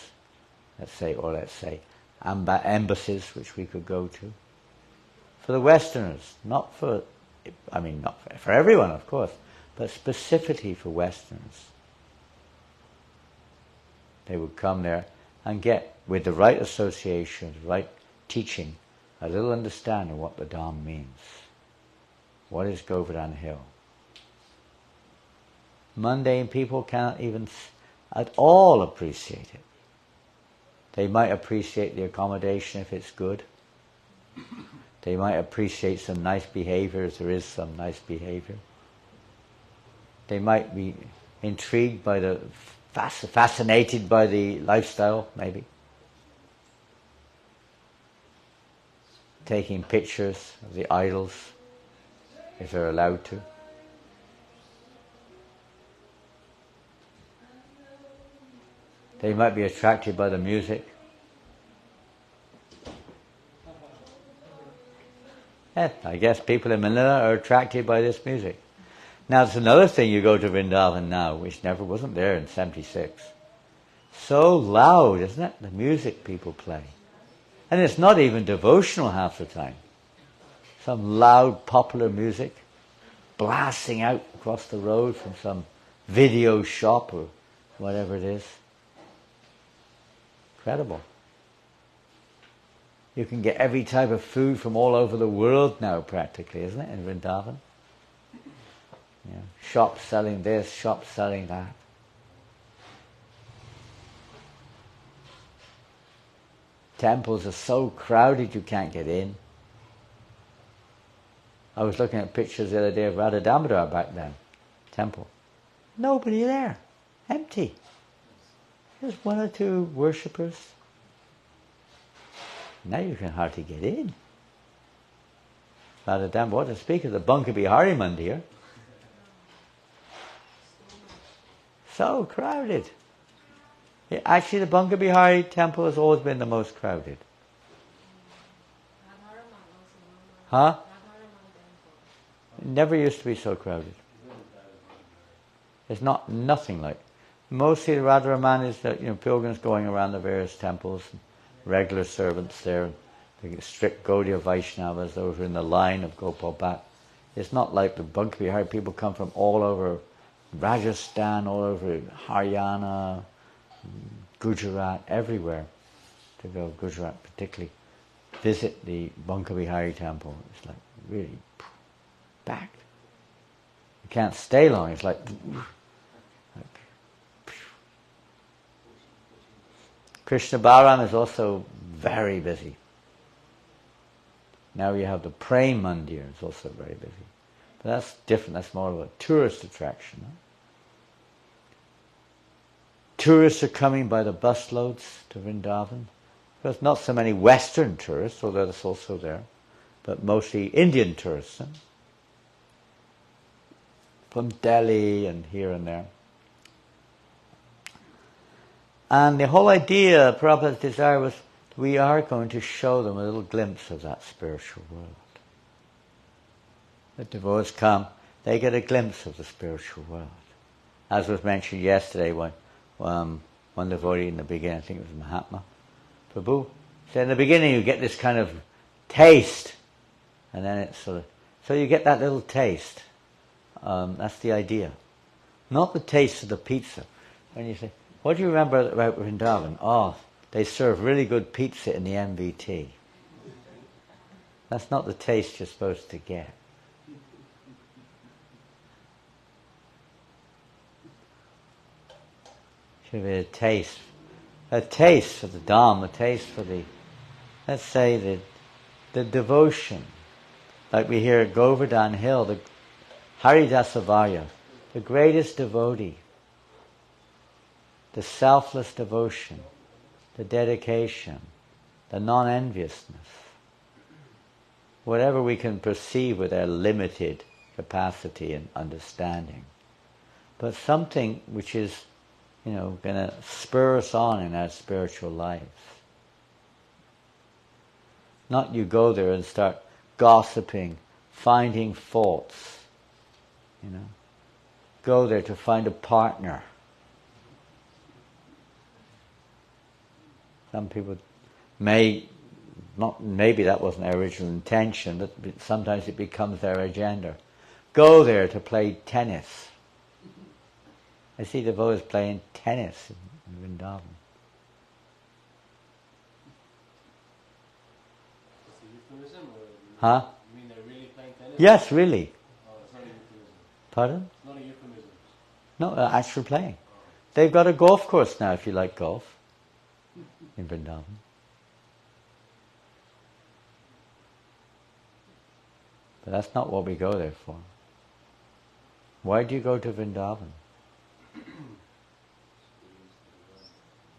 let's say embassies which we could go to, for the Westerners, not for everyone, of course, but specifically for Westerners. They would come there and get, with the right association, the right teaching, a little understanding of what the Dham means. What is Govardhan Hill? Mundane people cannot even at all appreciate it. They might appreciate the accommodation if it's good. They might appreciate some nice behavior if there is some nice behavior. They might be intrigued by fascinated by the lifestyle, maybe. Taking pictures of the idols, if they're allowed to. They might be attracted by the music. Yeah, I guess people in Manila are attracted by this music. Now there's another thing, you go to Vrindavan now, which never wasn't there in 76. So loud, isn't it? The music people play. And it's not even devotional half the time. Some loud popular music blasting out across the road from some video shop or whatever it is. Incredible. You can get every type of food from all over the world now practically, isn't it, in Vrindavan? Shops selling this, shops selling that. Temples are so crowded you can't get in. I was looking at pictures the other day of Radha Damodar back then, temple. Nobody there, empty. There's one or two worshippers. Now you can hardly get in. Radha Damodar, what to speak of the Bunka Bihari Mandir. So crowded. Yeah, actually, the Bunka Bihari temple has always been the most crowded. Huh? It never used to be so crowded. It's nothing like. Mostly the Radharaman is that pilgrims going around the various temples, and regular servants there, the strict Gaudiya Vaishnavas, those who are in the line of Gopal Bhatt. It's not like the Bunka Bihari. People come from all over Rajasthan, all over Haryana, Gujarat, everywhere to go. Gujarat particularly. Visit the Bankabihari temple. It's like really packed. You can't stay long. It's like Krishna Balaram is also very busy. Now you have the Prem Mandir, it's also very busy. But that's different, that's more of a tourist attraction. Huh? Tourists are coming by the busloads to Vrindavan. There's not so many Western tourists, although that's also there, but mostly Indian tourists. Huh? From Delhi and here and there. And the whole idea, Prabhupada's desire was, we are going to show them a little glimpse of that spiritual world. The devotees come, they get a glimpse of the spiritual world. As was mentioned yesterday, when one devotee in the beginning, I think it was Mahatma Prabhu, said in the beginning you get this kind of taste, and then it's sort of, so you get that little taste. That's the idea. Not the taste of the pizza. When you say, what do you remember about Vrindavan? Oh, they serve really good pizza in the MVT. That's not the taste you're supposed to get. Should be a taste for the Dham, a taste for the, let's say, the devotion. Like we hear at Govardhan Hill, the Haridasavarya, the greatest devotee, the selfless devotion, the dedication, the non-enviousness, whatever we can perceive with our limited capacity and understanding, but something which is, going to spur us on in our spiritual lives. Not you go there and start gossiping, finding faults, Go there to find a partner. Some people maybe that wasn't their original intention, but sometimes it becomes their agenda. Go there to play tennis. I see devotees playing tennis in Vrindavan. It's a euphemism, or Huh? you mean they're really playing tennis? Yes, really. Oh, it's not a euphemism. Pardon? It's not a euphemism. No, actual playing. They've got a golf course now, if you like golf, in Vrindavan. But that's not what we go there for. Why do you go to Vrindavan?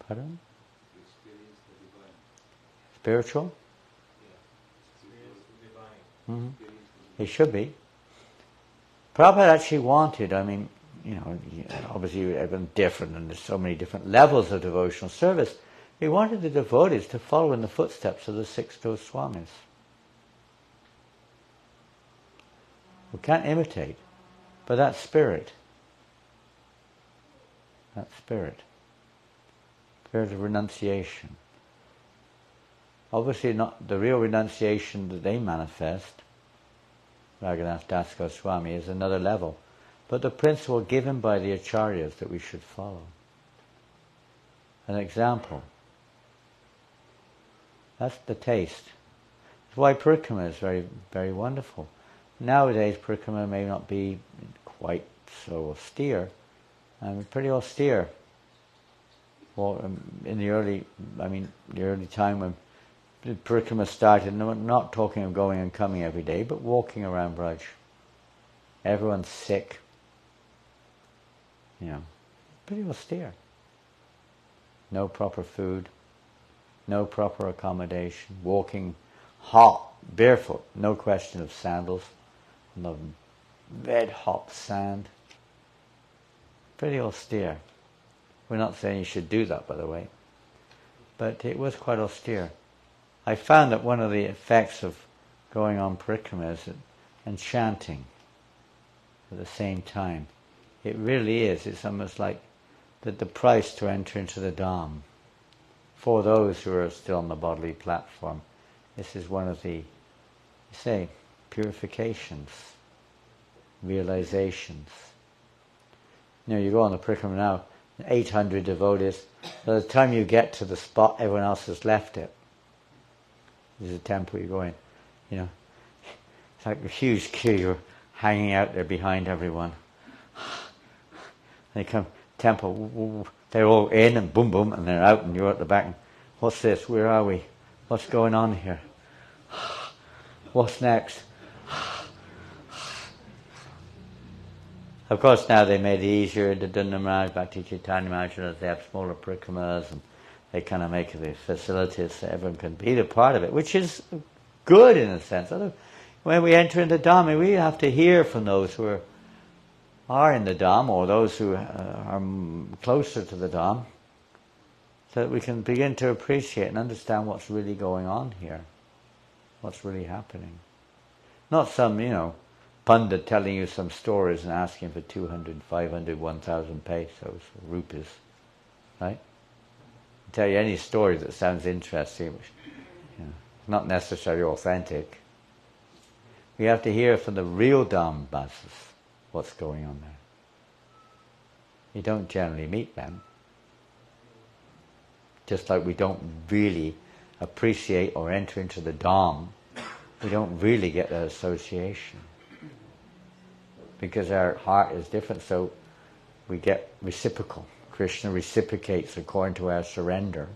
Pardon? Spiritual? Mm-hmm. It should be. Prabhupada actually wanted, obviously everyone's different and there's so many different levels of devotional service. He wanted the devotees to follow in the footsteps of the 6 Goswamis. We can't imitate, but that spirit of renunciation. Obviously not the real renunciation that they manifest, Raghunath Das Goswami, is another level. But the principle given by the acharyas that we should follow. An example. That's the taste. That's why parikrama is very, very wonderful. Nowadays parikrama may not be quite so austere. Pretty austere. Well, in the early time when the parikrama started, not talking of going and coming every day, but walking around Braj. Everyone's sick. Pretty austere. No proper food, no proper accommodation, walking hot, barefoot, no question of sandals, on the red hot sand. Pretty austere. We're not saying you should do that, by the way, but it was quite austere. I found that one of the effects of going on parikrama is and chanting at the same time. It really is. It's almost like the price to enter into the Dham. For those who are still on the bodily platform, this is one of the, purifications, realizations. You go on the parikrama now, 800 devotees. By the time you get to the spot, everyone else has left it. There's a temple you go in. It's like a huge queue. You're hanging out there behind everyone. They come, temple, they're all in and boom, boom, and they're out and you're at the back. And, what's this? Where are we? What's going on here? What's next? Of course, now they made it easier. The Dunda Maharaj, Bhakti Chaitanya Maharaj, they have smaller parikamas and they kind of make the facilities so everyone can be a part of it, which is good in a sense. When we enter into Dham, we have to hear from those who are in the Dham or those who are closer to the Dham, so that we can begin to appreciate and understand what's really going on here, what's really happening. Not some, pundit telling you some stories and asking for 200, 500, 1,000 pesos, rupees, right? I'll tell you any story that sounds interesting, which not necessarily authentic. We have to hear from the real Dhammasas what's going on there. You don't generally meet them. Just like we don't really appreciate or enter into the Dham, we don't really get that association. Because our heart is different, so we get reciprocal. Krishna reciprocates according to our surrender.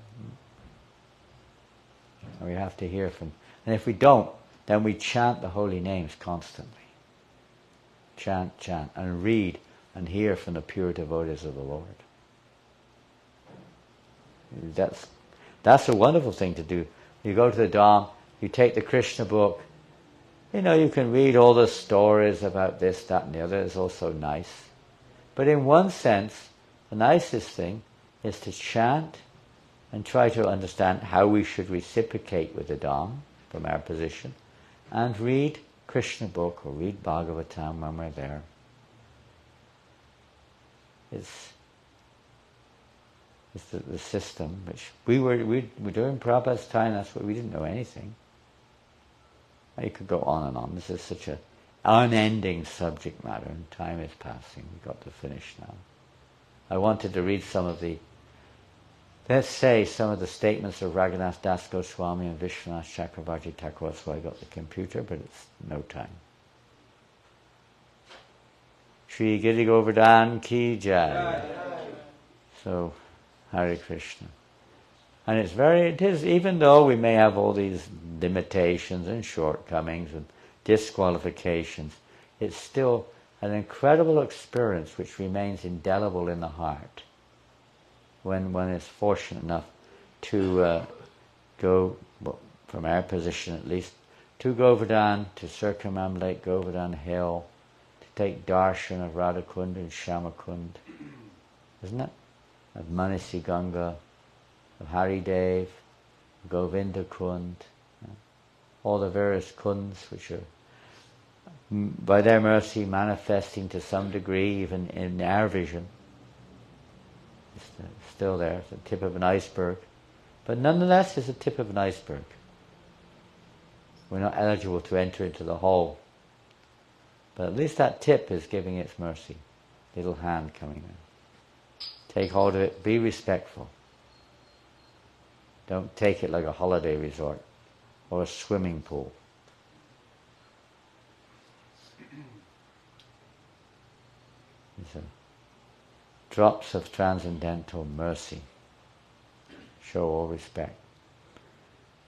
And we have to hear from... And if we don't, then we chant the holy names constantly. Chant, chant, and read and hear from the pure devotees of the Lord. That's a wonderful thing to do. You go to the Dham, you take the Krishna book, you can read all the stories about this, that and the other. It's also nice. But in one sense, the nicest thing is to chant and try to understand how we should reciprocate with the Dham from our position, and read Krishna book or read Bhagavatam when we're there. It's the system which we were doing Prabhupada's time. That's what we didn't know anything. You could go on and on. This is such an unending subject matter, and time is passing. We've got to finish now. I wanted to read some of the statements of Raghunath Das Goswami and Vishwanath Chakravarti Thakur, so I got the computer, but it's no time. Shri Giri Govardhan Ki Jai. So, Hare Krishna. And it is, even though we may have all these limitations and shortcomings and disqualifications, it's still an incredible experience which remains indelible in the heart when one is fortunate enough to go, from our position at least, to Govardhan, to circumambulate Govardhan Hill, to take darshan of Radhakund and Shyamakund, isn't it? Of Manasi Ganga, of Haridev, Govinda Kund, all the various kunds which are, by their mercy, manifesting to some degree, even in our vision. It's still there, it's the tip of an iceberg. But nonetheless, it's the tip of an iceberg. We're not eligible to enter into the whole. But at least that tip is giving its mercy. Little hand coming in. Take hold of it, be respectful. Don't take it like a holiday resort or a swimming pool. It's drops of transcendental mercy. Show all respect.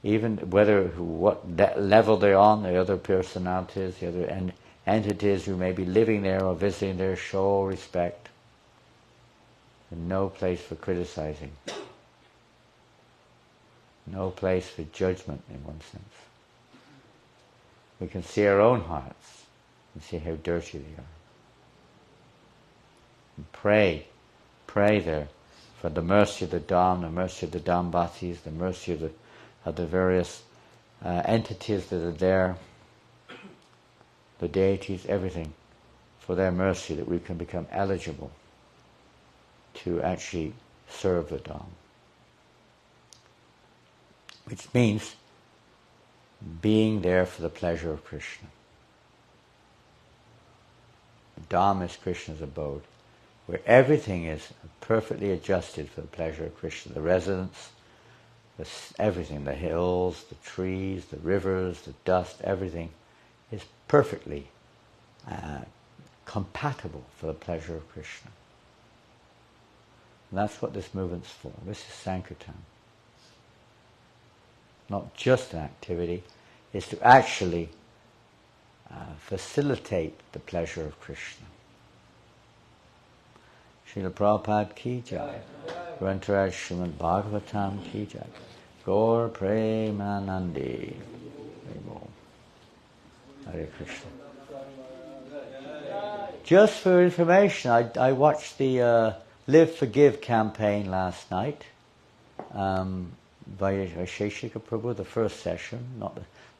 Even what level they're on, the other personalities, the other entities who may be living there or visiting there, show all respect. And no place for criticizing. No place for judgment in one sense. We can see our own hearts and see how dirty they are. And pray there for the mercy of the Dham, the mercy of the Dhambhatis, the mercy of the various entities that are there, the deities, everything, for their mercy that we can become eligible to actually serve the Dham. Which means being there for the pleasure of Krishna. The Dham is Krishna's abode. where everything is perfectly adjusted for the pleasure of Krishna. The residence, everything, the hills, the trees, the rivers, the dust, everything is perfectly compatible for the pleasure of Krishna. And that's what this movement's for. This is Sankirtan. Not just an activity, it's to actually facilitate the pleasure of Krishna. Srila Prabhupada ki jai. Grantaraj Srimad Bhagavatam ki jai. Gaur Premanandi. Hare Krishna. Just for information, I watched the Live Forgive campaign last night by Sheshika Prabhu, the first session.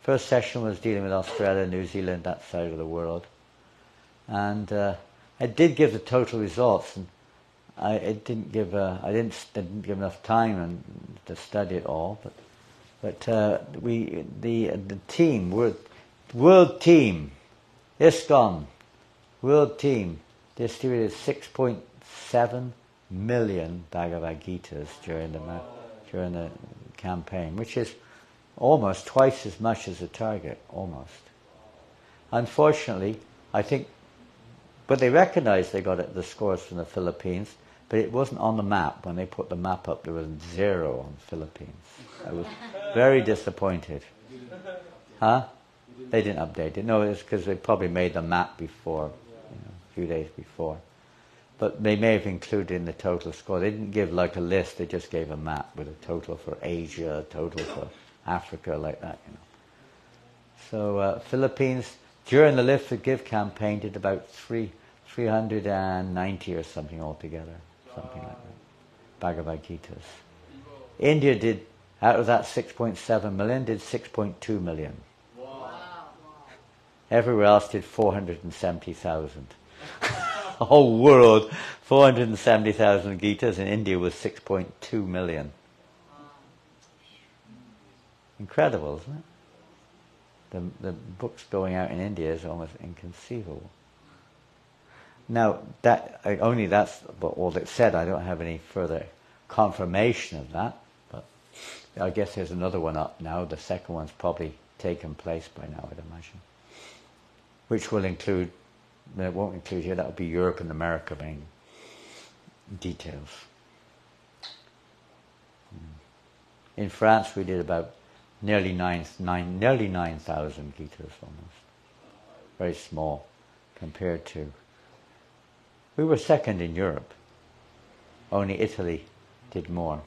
First session was dealing with Australia, New Zealand, that side of the world. And I did give the total results, and I didn't give enough time to study it all. But the team, world team, ISKCON, world team distributed 6.7 million Bhagavad Gitas during the campaign, which is almost twice as much as the target, almost. Unfortunately, I think, but they recognized they got the scores from the Philippines, but it wasn't on the map. When they put the map up, there was 0 on the Philippines. I was very disappointed. Huh? They didn't update it. No, it's because they probably made the map before, a few days before. But they may have included in the total score. They didn't give like a list, they just gave a map with a total for Asia, a total for Africa, like that, So Philippines, during the Live Forgive campaign, did about 390 or something altogether, something like that, Bhagavad Gitas. India did, out of that 6.7 million, did 6.2 million. Wow. Everywhere else did 470,000. The whole world, 470,000 Gitas, and India was 6.2 million. Incredible, isn't it? The books going out in India is almost inconceivable. Now, that's all that's said. I don't have any further confirmation of that, but I guess there's another one up now. The second one's probably taken place by now, I'd imagine. Which will include, it won't include here, that will be Europe and America being details. In France we did about nearly 9,000 Gitas almost. Very small compared to... We were second in Europe. Only Italy did more.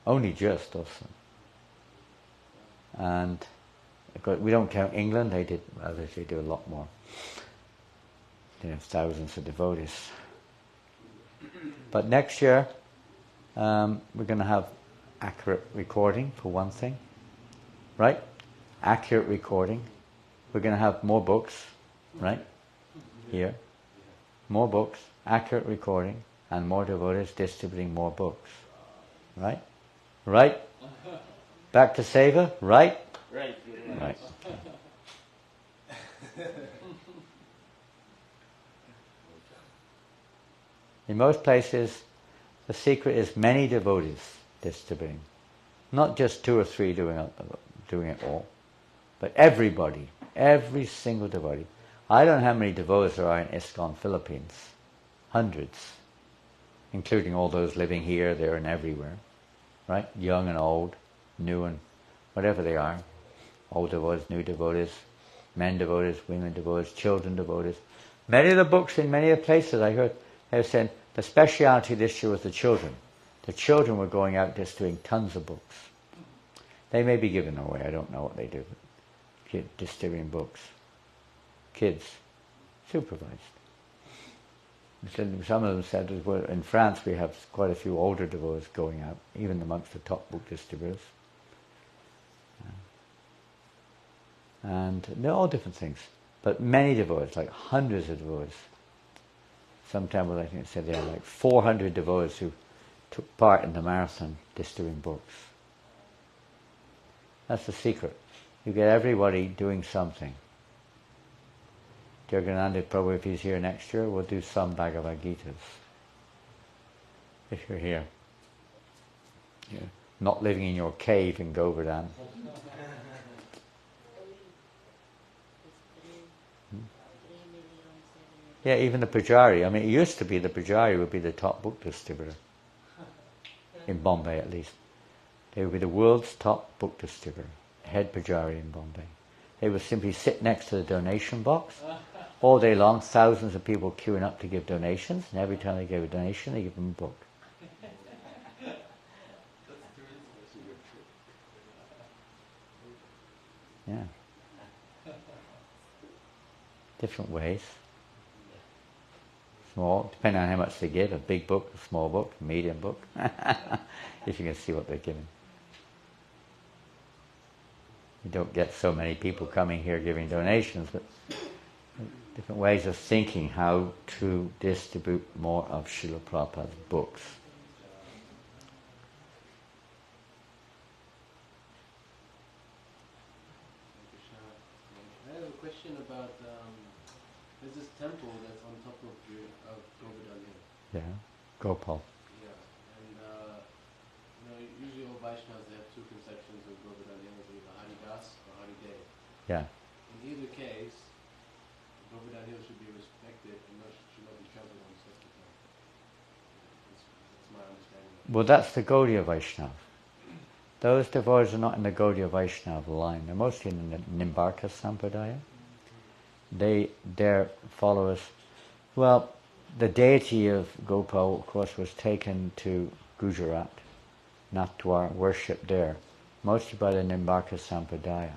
Only just also. And we don't count England, they do a lot more. Thousands of devotees. But next year, we're going to have accurate recording for one thing. Right? Accurate recording. We're going to have more books, right? Here. More books, accurate recording, and more devotees distributing more books. Right? Right? Back to Seva? Right? Right. Right. In most places, the secret is many devotees distributing. Not just 2 or 3 doing it all, but everybody, every single devotee. I don't know how many devotees there are in ISKCON Philippines. Hundreds. Including all those living here, there, and everywhere. Right? Young and old, new and whatever they are. Old devotees, new devotees, men devotees, women devotees, children devotees. Many of the books in many of the places I heard, they were saying the speciality this year was the children. The children were going out just doing tons of books. They may be given away, I don't know what they do. Distributing books. Kids. Supervised. Some of them said, well, in France we have quite a few older devotees going out, even amongst the top book distributors. And they're all different things. But many devotees, like hundreds of devotees. Sometime, I think it said there were like 400 devotees who took part in the marathon distributing books. That's the secret. You get everybody doing something. Jagadananda Prabhu, if he's here next year, will do some Bhagavad Gitas. If you're here. You're not living in your cave in Govardhan. Yeah, even the Pujari. I mean, it used to be the Pujari would be the top book distributor. In Bombay, at least. They would be the world's top book distributor. Head Pujari in Bombay. They would simply sit next to the donation box. All day long, thousands of people queuing up to give donations. And every time they gave a donation, they give them a book. Yeah. Different ways. Small, depending on how much they give, a big book, a small book, a medium book, if you can see what they're giving. You don't get so many people coming here giving donations, but different ways of thinking how to distribute more of Srila Prabhupada's books. I have a question about, there's this temple that's on top of Govardhan Hill. Yeah, Gopal. Yeah, and usually all Vaishnavas, they have two conceptions of Govardhan Hill, either Haridas or Haridev. Yeah. In either case, Govardhan Hill should be respected and should not be trampled on separate time. That's my understanding of it. Well, that's the Gaudiya Vaishnava. Those devotees are not in the Gaudiya Vaishnava line. They're mostly in the Nimbarka Sampradaya. Their followers, well, the deity of Gopal, of course, was taken to Gujarat, Nathdwar, worshipped there, mostly by the Nimbarka Sampradaya.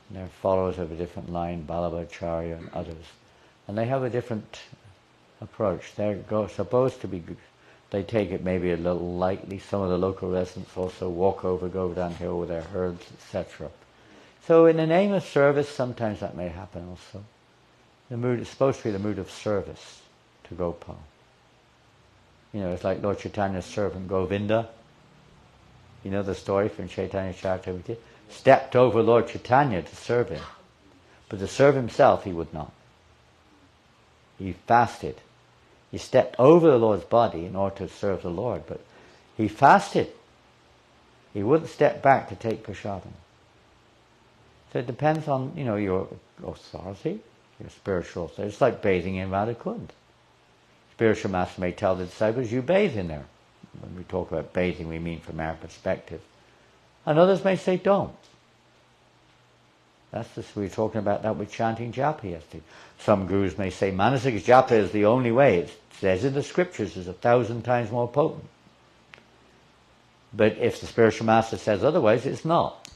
They're followers of a different line, Balabhacharya and others. And they have a different approach. They're supposed to be, they take it maybe a little lightly. Some of the local residents also walk over Govardhan Hill with their herds, etc. So in the name of service, sometimes that may happen also. The mood is supposed to be the mood of service to Gopal. It's like Lord Chaitanya's servant Govinda. You know the story from Chaitanya Charitamrita? Stepped over Lord Chaitanya to serve him. But to serve himself, he would not. He fasted. He stepped over the Lord's body in order to serve the Lord, but he fasted. He wouldn't step back to take prasadam. So it depends on, your authority, your spiritual authority. It's like bathing in Radhakund. Spiritual master may tell the disciples, you bathe in there. When we talk about bathing, we mean from our perspective. And others may say, don't. We were talking about that with chanting japa yesterday. Some gurus may say, manasika japa is the only way. It says in the scriptures it's 1,000 times more potent. But if the spiritual master says otherwise, it's not.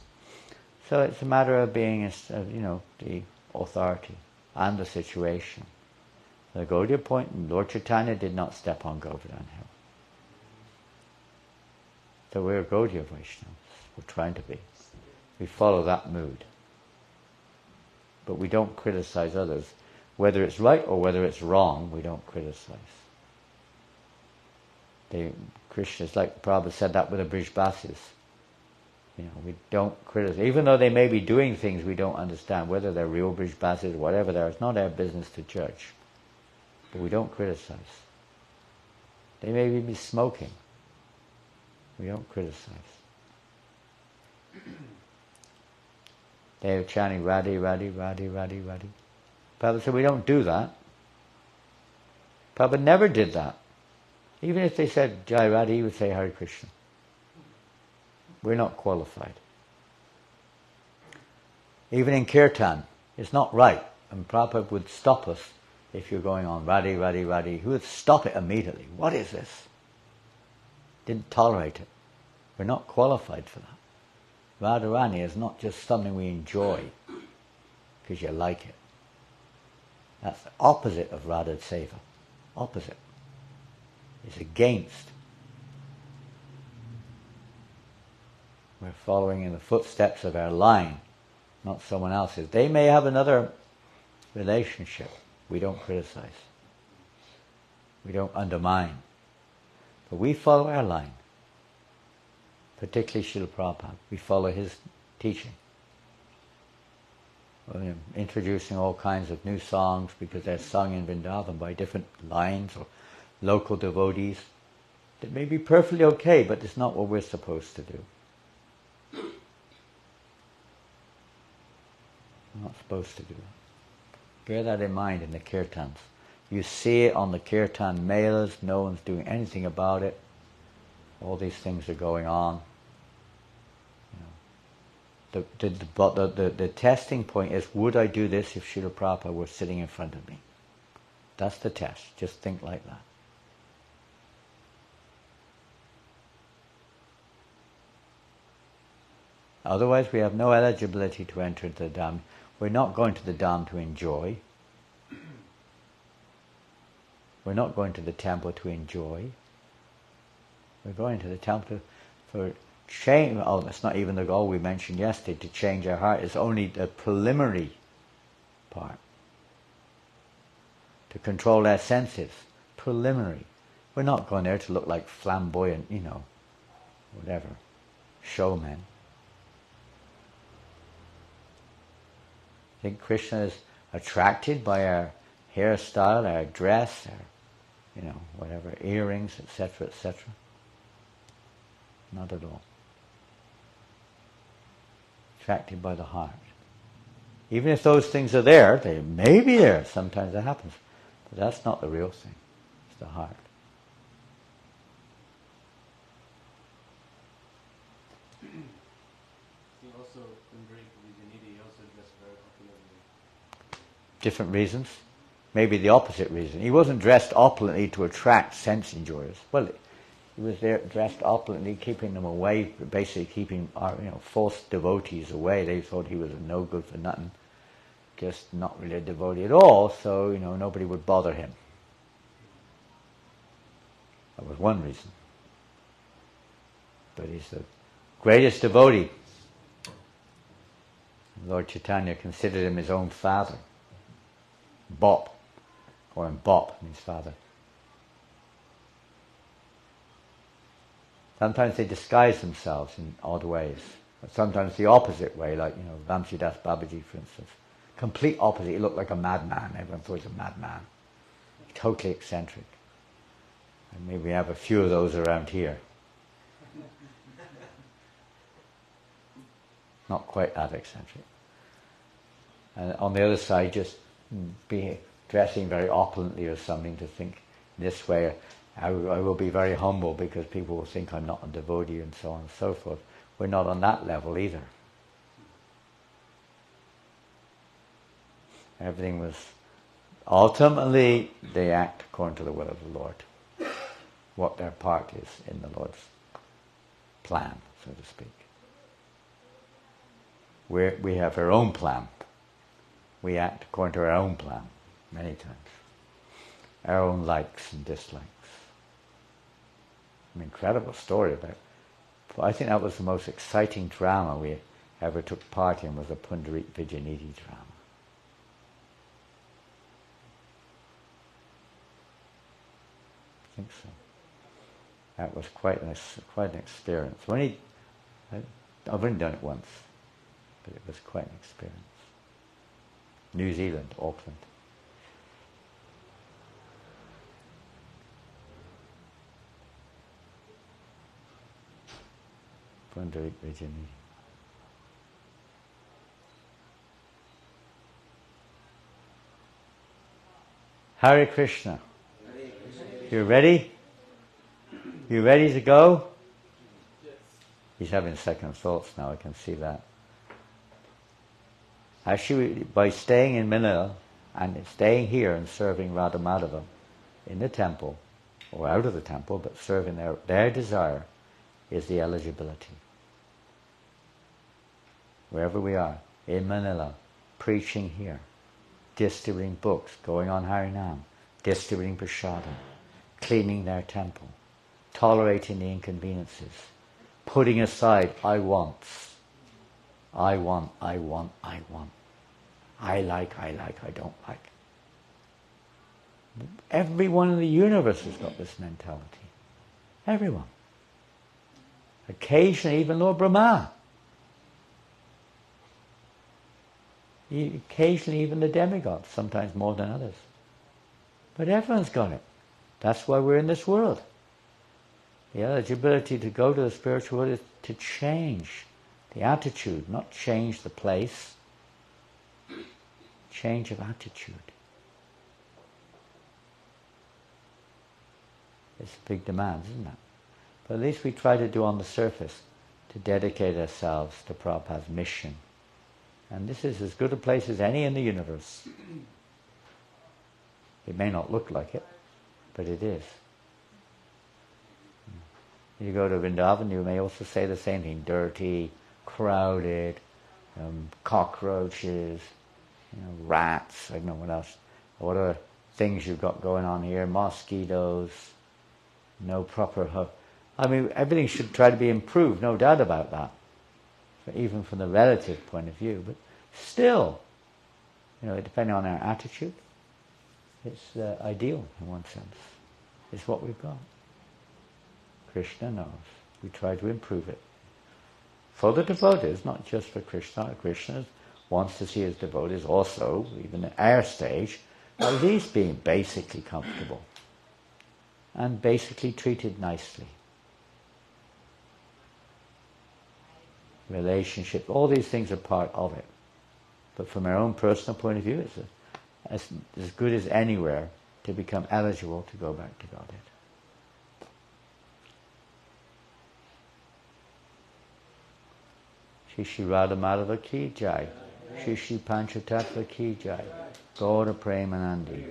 So it's a matter of being, the authority and the situation. The Gaudiya point, Lord Chaitanya did not step on Govardhan Hill. So we're Gaudiya Vaishnavas. We're trying to be. We follow that mood. But we don't criticize others. Whether it's right or whether it's wrong, we don't criticize. Krishna's like Prabhupada said that with the Brijbasis. We don't criticize. Even though they may be doing things we don't understand, whether they're real Brijbasis or whatever they are, it's not our business to judge. But we don't criticize. They may be smoking. We don't criticize. They were chanting Radhi, Radhi, Radhi, Radhi, Radhi. Prabhupada said we don't do that. Prabhupada never did that. Even if they said Jai Radhi, he would say Hare Krishna. We're not qualified. Even in Kirtan, it's not right. And Prabhupada would stop us if you're going on Radhi, Radhi, Radhi. He would stop it immediately. What is this? Didn't tolerate it. We're not qualified for that. Radharani is not just something we enjoy because you like it. That's the opposite of Radha Seva. Opposite. It's against. We're following in the footsteps of our line, not someone else's. They may have another relationship. We don't criticize. We don't undermine. But we follow our line. Particularly Srila Prabhupada. We follow his teaching. introducing all kinds of new songs because they're sung in Vrindavan by different lines or local devotees. It may be perfectly okay, but it's not what we're supposed to do. We're not supposed to do that. Bear that in mind in the kirtans. You see it on the kirtan mailers, no one's doing anything about it. All these things are going on. The testing point is, would I do this if Srila Prabhupada were sitting in front of me? That's the test. Just think like that. Otherwise we have no eligibility to enter into the Dham. We're not going to the Dham to enjoy. We're not going to the temple to enjoy. We're going to the temple for change. Oh, that's not even the goal we mentioned yesterday. To change our heart is only the preliminary part. To control our senses, preliminary. We're not going there to look like flamboyant, whatever, showmen. I think Krishna is attracted by our hairstyle, our dress, our, whatever, earrings, etc., etc. Not at all. Attracted by the heart. Even if those things are there, they may be there, sometimes that happens, but that's not the real thing. It's the heart. He also, when very Vijayanidhi, he also dressed very opulently. Different reasons. Maybe the opposite reason. He wasn't dressed opulently to attract sense enjoyers. Well, he was there dressed opulently, keeping them away, basically keeping false devotees away. They thought he was no good for nothing, just not really a devotee at all, so nobody would bother him. That was one reason. But he's the greatest devotee. Lord Chaitanya considered him his own father. Bop, or Bop means father. Sometimes they disguise themselves in odd ways. But sometimes the opposite way, like, Vamsidas Babaji, for instance. Complete opposite. He looked like a madman. Everyone thought he was a madman. Totally eccentric. And maybe we have a few of those around here. Not quite that eccentric. And on the other side, just be dressing very opulently or something, to think this way, I will be very humble because people will think I'm not a devotee and so on and so forth. We're not on that level either. Everything was, ultimately, they act according to the will of the Lord. What their part is in the Lord's plan, so to speak. We have our own plan. We act according to our own plan, many times. Our own likes and dislikes. An incredible story about. I think that was the most exciting drama we ever took part in, was the Pundarik Vijayanidhi drama. I think so. That was quite an experience. I've only done it once, but it was quite an experience. New Zealand, Auckland. Pundarik Vijayanidhi. Hare Krishna. You ready? You ready to go? He's having second thoughts now, I can see that. Actually, by staying in Manila and staying here and serving Radha Madhava in the temple, or out of the temple, but serving their desire is the eligibility. Wherever we are, in Manila, preaching here, distributing books, going on Harinam, distributing prasadam, cleaning their temple, tolerating the inconveniences, putting aside I wants. I want, I want, I want. I like, I don't like. Everyone in the universe has got this mentality. Everyone. Occasionally even Lord Brahma. Occasionally even the demigods, sometimes more than others. But everyone's got it. That's why we're in this world. The eligibility to go to the spiritual world is to change the attitude, not change the place. Change of attitude. It's a big demand, isn't it? But at least we try to do on the surface to dedicate ourselves to Prabhupada's mission. And this is as good a place as any in the universe. It may not look like it, but it is. You go to Vrindavan, you may also say the same thing. Dirty, crowded, cockroaches, rats, I don't know what else. What are things you've got going on here? Mosquitoes, no proper everything should try to be improved, no doubt about that. Even from the relative point of view. But still, depending on our attitude, it's ideal in one sense. It's what we've got. Krishna knows. We try to improve it. For the devotees, not just for Krishna. Krishna wants to see his devotees also, even at our stage, at least being basically comfortable and basically treated nicely. Relationship, all these things are part of it. But from our own personal point of view, it's as good as anywhere to become eligible to go back to Godhead. Shri Shri Radha Madhava ki jai. Shri Shri Panchatattva ki jai. Gaura Premanandi.